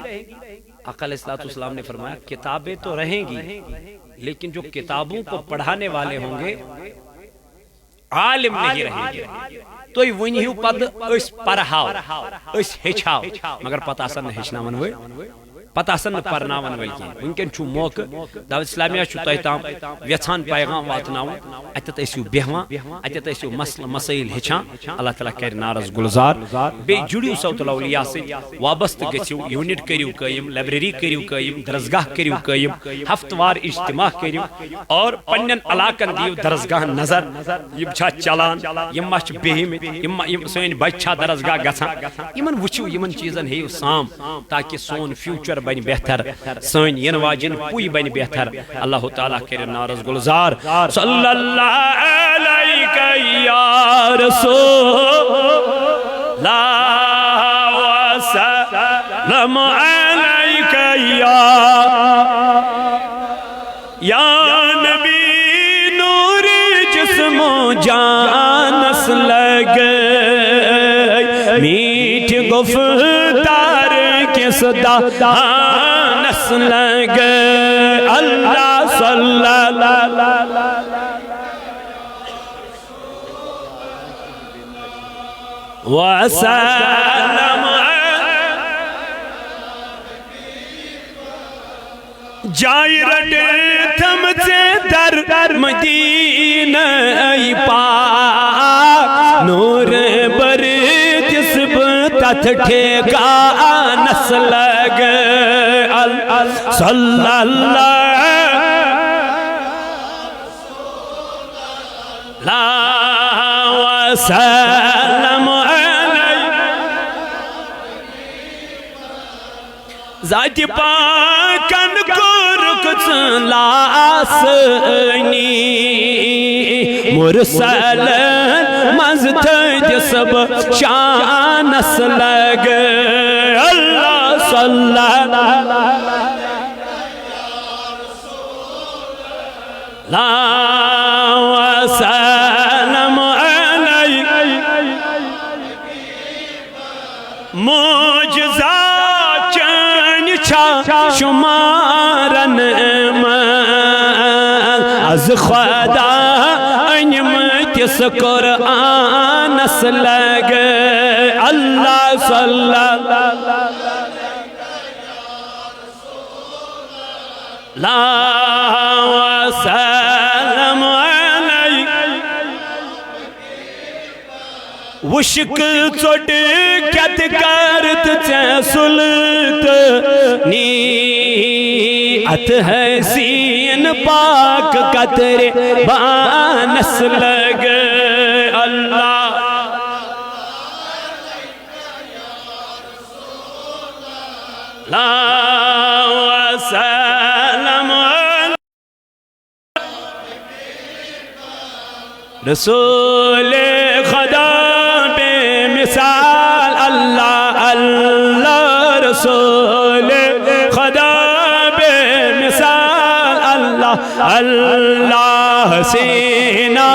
آقا علیہ السلام نے فرمایا کتابیں تو رہیں گی لیکن جو کتابوں کو پڑھانے والے ہوں گے عالم نہیں رہیں گے۔ تو یہ ونیو پد اس پرہاو اس ہچھاو مگر پتہ آسان ہچنا منوے پتہ آسان پرناون ول کی ونکن چھو موقع دعوت اسلامیہ چھو تہ تام ویژھان پیغام واتناون اتت ٲسِو بیہوان اتت ٲسِو مسئلہ مسائل ہچھان اللہ تعالیٰ کرِ نارس گلزار بیٚیہِ جُڑِو صوت الاولیاء سۭتۍ وابستہٕ گٔژھِو یوٗنٹ کٔرِو قٲیِم لائبریری کٔرِو قٲیِم درسگاہ کٔرِو قٲیِم ہفتہٕ وار اجتماع کٔرِو اور پننٮ۪ن علاقن دِیِو درسگاہن نظر یِم چھا چلان یِم ما چھِ بیہمٕتۍ یِم سٲنۍ بچہِ چھا درسگاہ گژھان یِمن وٕچھِو یِمن چیٖزن ہیٚیِو سام تاکہ سون فیوچر بن بہتر سن ین واجن پوی بن بہتر اللہ تعالیٰ کرے نارس گلزار صلی اللہ علیہ یا رسول اللہ وسلم علیہ یا نبی نور جسم و جانس لگے میٹھ گفتار صدا نس لگے اللہ صلی اللہ وسلم جائے رٹے تھمتے در مدینہ پاک نور بر جسم تت ٹھیکا نس لگے صلی اللہ وسلم ذات پاکن کو رکت لاسنی مرسل مزد جسب شانس لگے اللہ صلی اللہ وسلم علیہ معجزہ شمارن از خدا انمتس قرآنس لگے اللہ صلی اللہ وسلم علیہ وشک ژوٹ کت کرت ژے سلط نی ات ہے سین پاک قطرے بانس لگے اللہ وسلم رسول خدا بے مثال اللہ اللہ اللہ سینا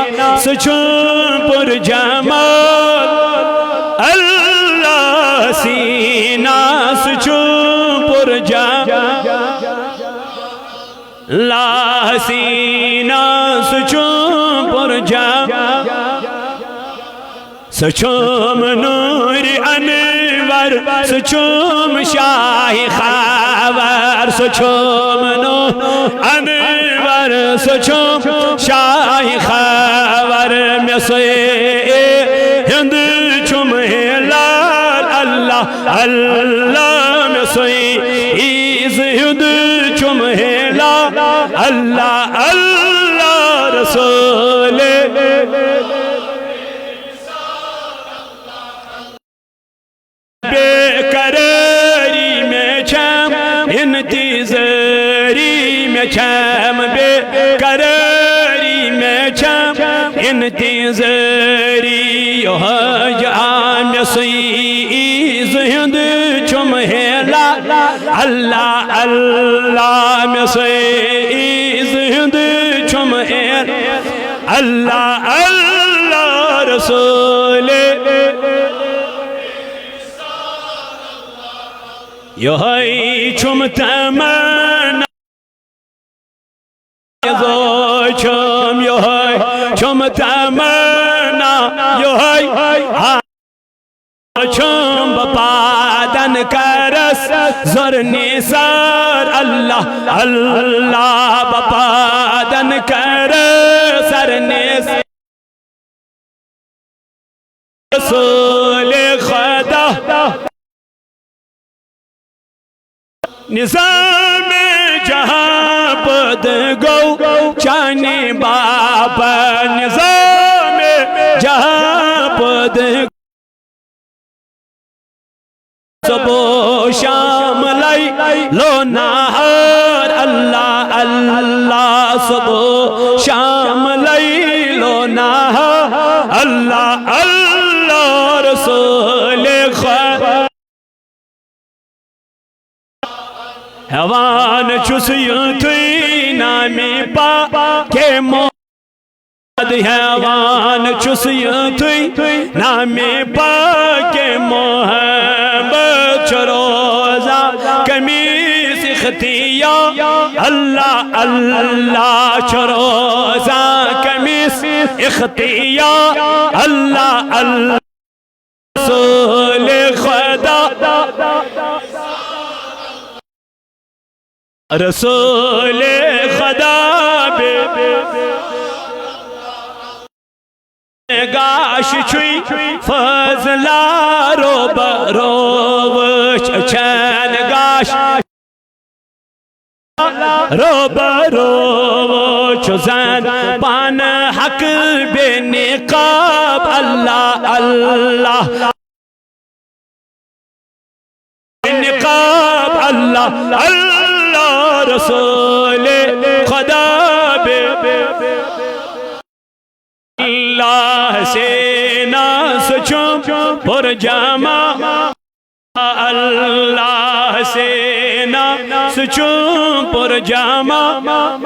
سچون پر جمال اللہ سینا سچون پر جمال اللہ سینا سچون پر جمال سچوم نور انور سچوم شاہ خاور سچوم نور انور سچوم شاہ خاور میں سوئے ہند چم لال اللہ اللہ میں سوئے ایز ہند چم لال اللہ اللہ رسول بے قراری میں چھم انتظاری میں چھم بے قراری میں چھم انتظاری جہاں میں سیز ہند چم ہیلا اللہ اللہ میں سیز ہند چم ہیلا اللہ اللہ رسول یہی چھم تمنا چھم یہی چھم تمنا یہی چھم بپادن کرس زر نیسار اللہ اللہ بپادن کرس زر نیسار رسول خدا نظام جہاں پد گو چانے بابا نظام جہاں پد صبح شام لائی لو نہار اللہ اللہ صبح شام لائی لو نہار اللہ اللہ رسول خدا حوان چھس یوتھی نامی پا کے محمد حوان چھس یوتھی نامی پا کے محمد چروزہ کمیس اختیا اللہ اللہ چروزہ کمیس اختیا اللہ اللہ رسول خدا رسول خدا گاش چھوئی فضلہ روب روب چین گاش روب روب چوزن پان حق بے نقاب اللہ اللہ نقاب اللہ اللہ رسول خدا بے اللہ سے ناس چوم پر جامع اللہ سے ناس چوم پر جامع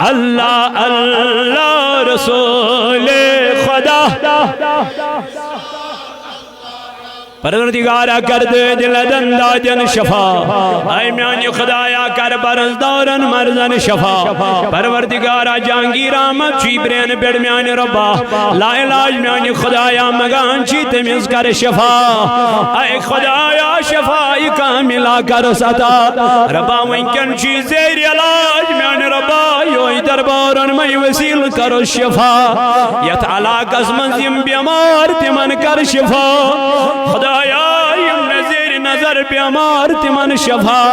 اللہ اللہ رسول خدا پروردگارہ کر دے دل دندہ جن شفا اے میانی خدایا کر برز دورن مرزن شفا پروردگارہ جانگیر آمد چی برین بیڑ میانی ربا لا علاج میانی خدایا مگان چی تمیز کر شفا اے خدایا شفائی کاملہ کر ستا ربا وینکن چی زیر علاج میانی ربا یوی دربارن میں وسیل کر شفا یت علاق از منزیم بیمار تمن کر شفا خدایا یم نظر نظر بیمار تمن شفا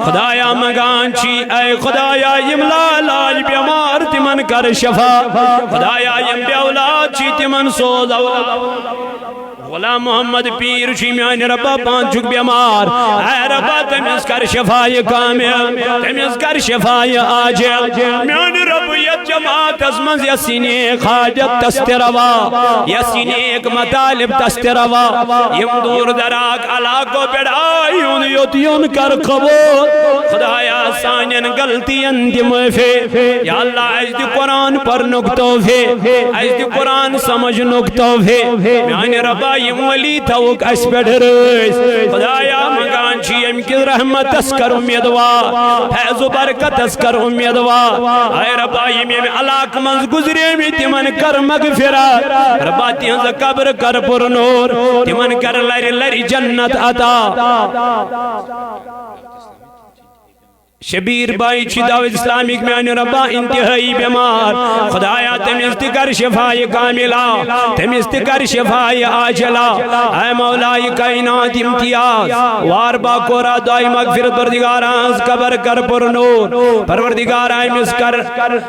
خدایا مگان چی اے خدایا یم لالاج بیمار تمن کر شفا خدایا یم بے اولاد چی تمن سوز اولاد غلام محمد پیر چی میانی ربا پانچک بیمار اے ربا تمیز کر شفای کامل تمیز کر شفای آجل میانی ربیت جماعت از منز یسین ایک حاجت تست روا یسین ایک مطالب تست روا یم دور دراک علاقو پیڑائیون یوتیون کر قبول خدایا سانین غلطین دی معافی یا اللہ اس دی قرآن پرنک توفیق اس دی قرآن سمجھنک توفیق میانی ربا یم ولی تھوک اس پیٹھ رئیس خدایا مگان چی ام کی رحمت اسکر امیدوار فیض و برکت اسکر امیدوار اے ربا یم علاق منز گزرے میں تمن کر مغفرات ربا تینز قبر کر پر نور تمن کر لری لری جنت عطا شبیر بائی چی دعوت اسلامک میں آنی ربا انتہائی بیمار خدایا تم استقر شفائی کاملہ تم استقر شفائی آجلہ اے مولائی کائنات امتیاز واربا کورا دعائی مغفرت پروردگاران قبر کر پر نور پروردگاران مسکر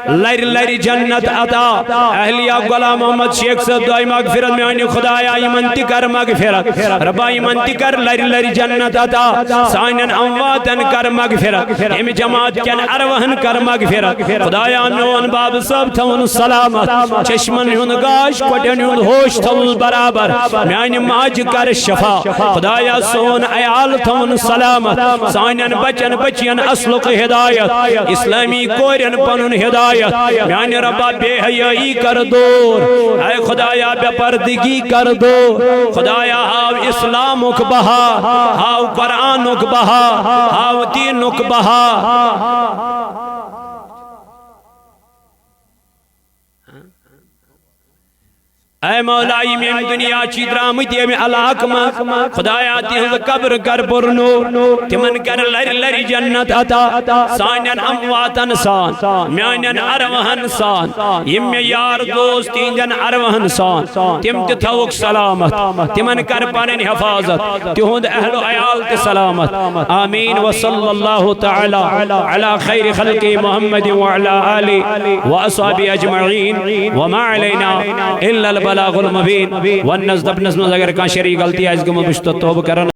لر لر جنت عطا اہلیہ غلام محمد شیخ صاحب دعائی مغفرت میں آنی خدایا ایمنتی کر مغفرت ربا ایمنتی کر لر لر جنت عطا سائنن امواتن کر مغفرت امی جماعت کن اروہن کر مغفرت خدایا میون باب سب تھون سلامت چشمن ہون گاش کٹن ہون ہوش تھون برابر میانی ماج کر شفا خدایا سون عیال تھون سلامت سانین بچن بچین اسلق ہدایت اسلامی کورین پنن ہدایت میانی ربا بے حیائی کر دور اے خدایا بے پردگی کر دور خدایا ہاو اسلامک بہا ہاو قرآنک بہا ہاو دینک بہا اے مولائی میں دنیا چی درامتی میں علاق میں خدایا تیز قبر کر پر نور تمن کر لر لر جنت عطا سانین امواتن سان میانین اروہن سان یم میں یار دوست تینجن اروہن سان تم تتھوک سلامت تمن کر پانین حفاظت تہند اہل و عیال تی سلامت آمین وصل اللہ تعالی علی خیر خلق محمد وعلا آلی و اصحابی اجمعین وما علینا الا البلاغ المبین والنزد ابن اسمز اگر کان شریع غلطی ہے اس کو مبشتہ توب کرنا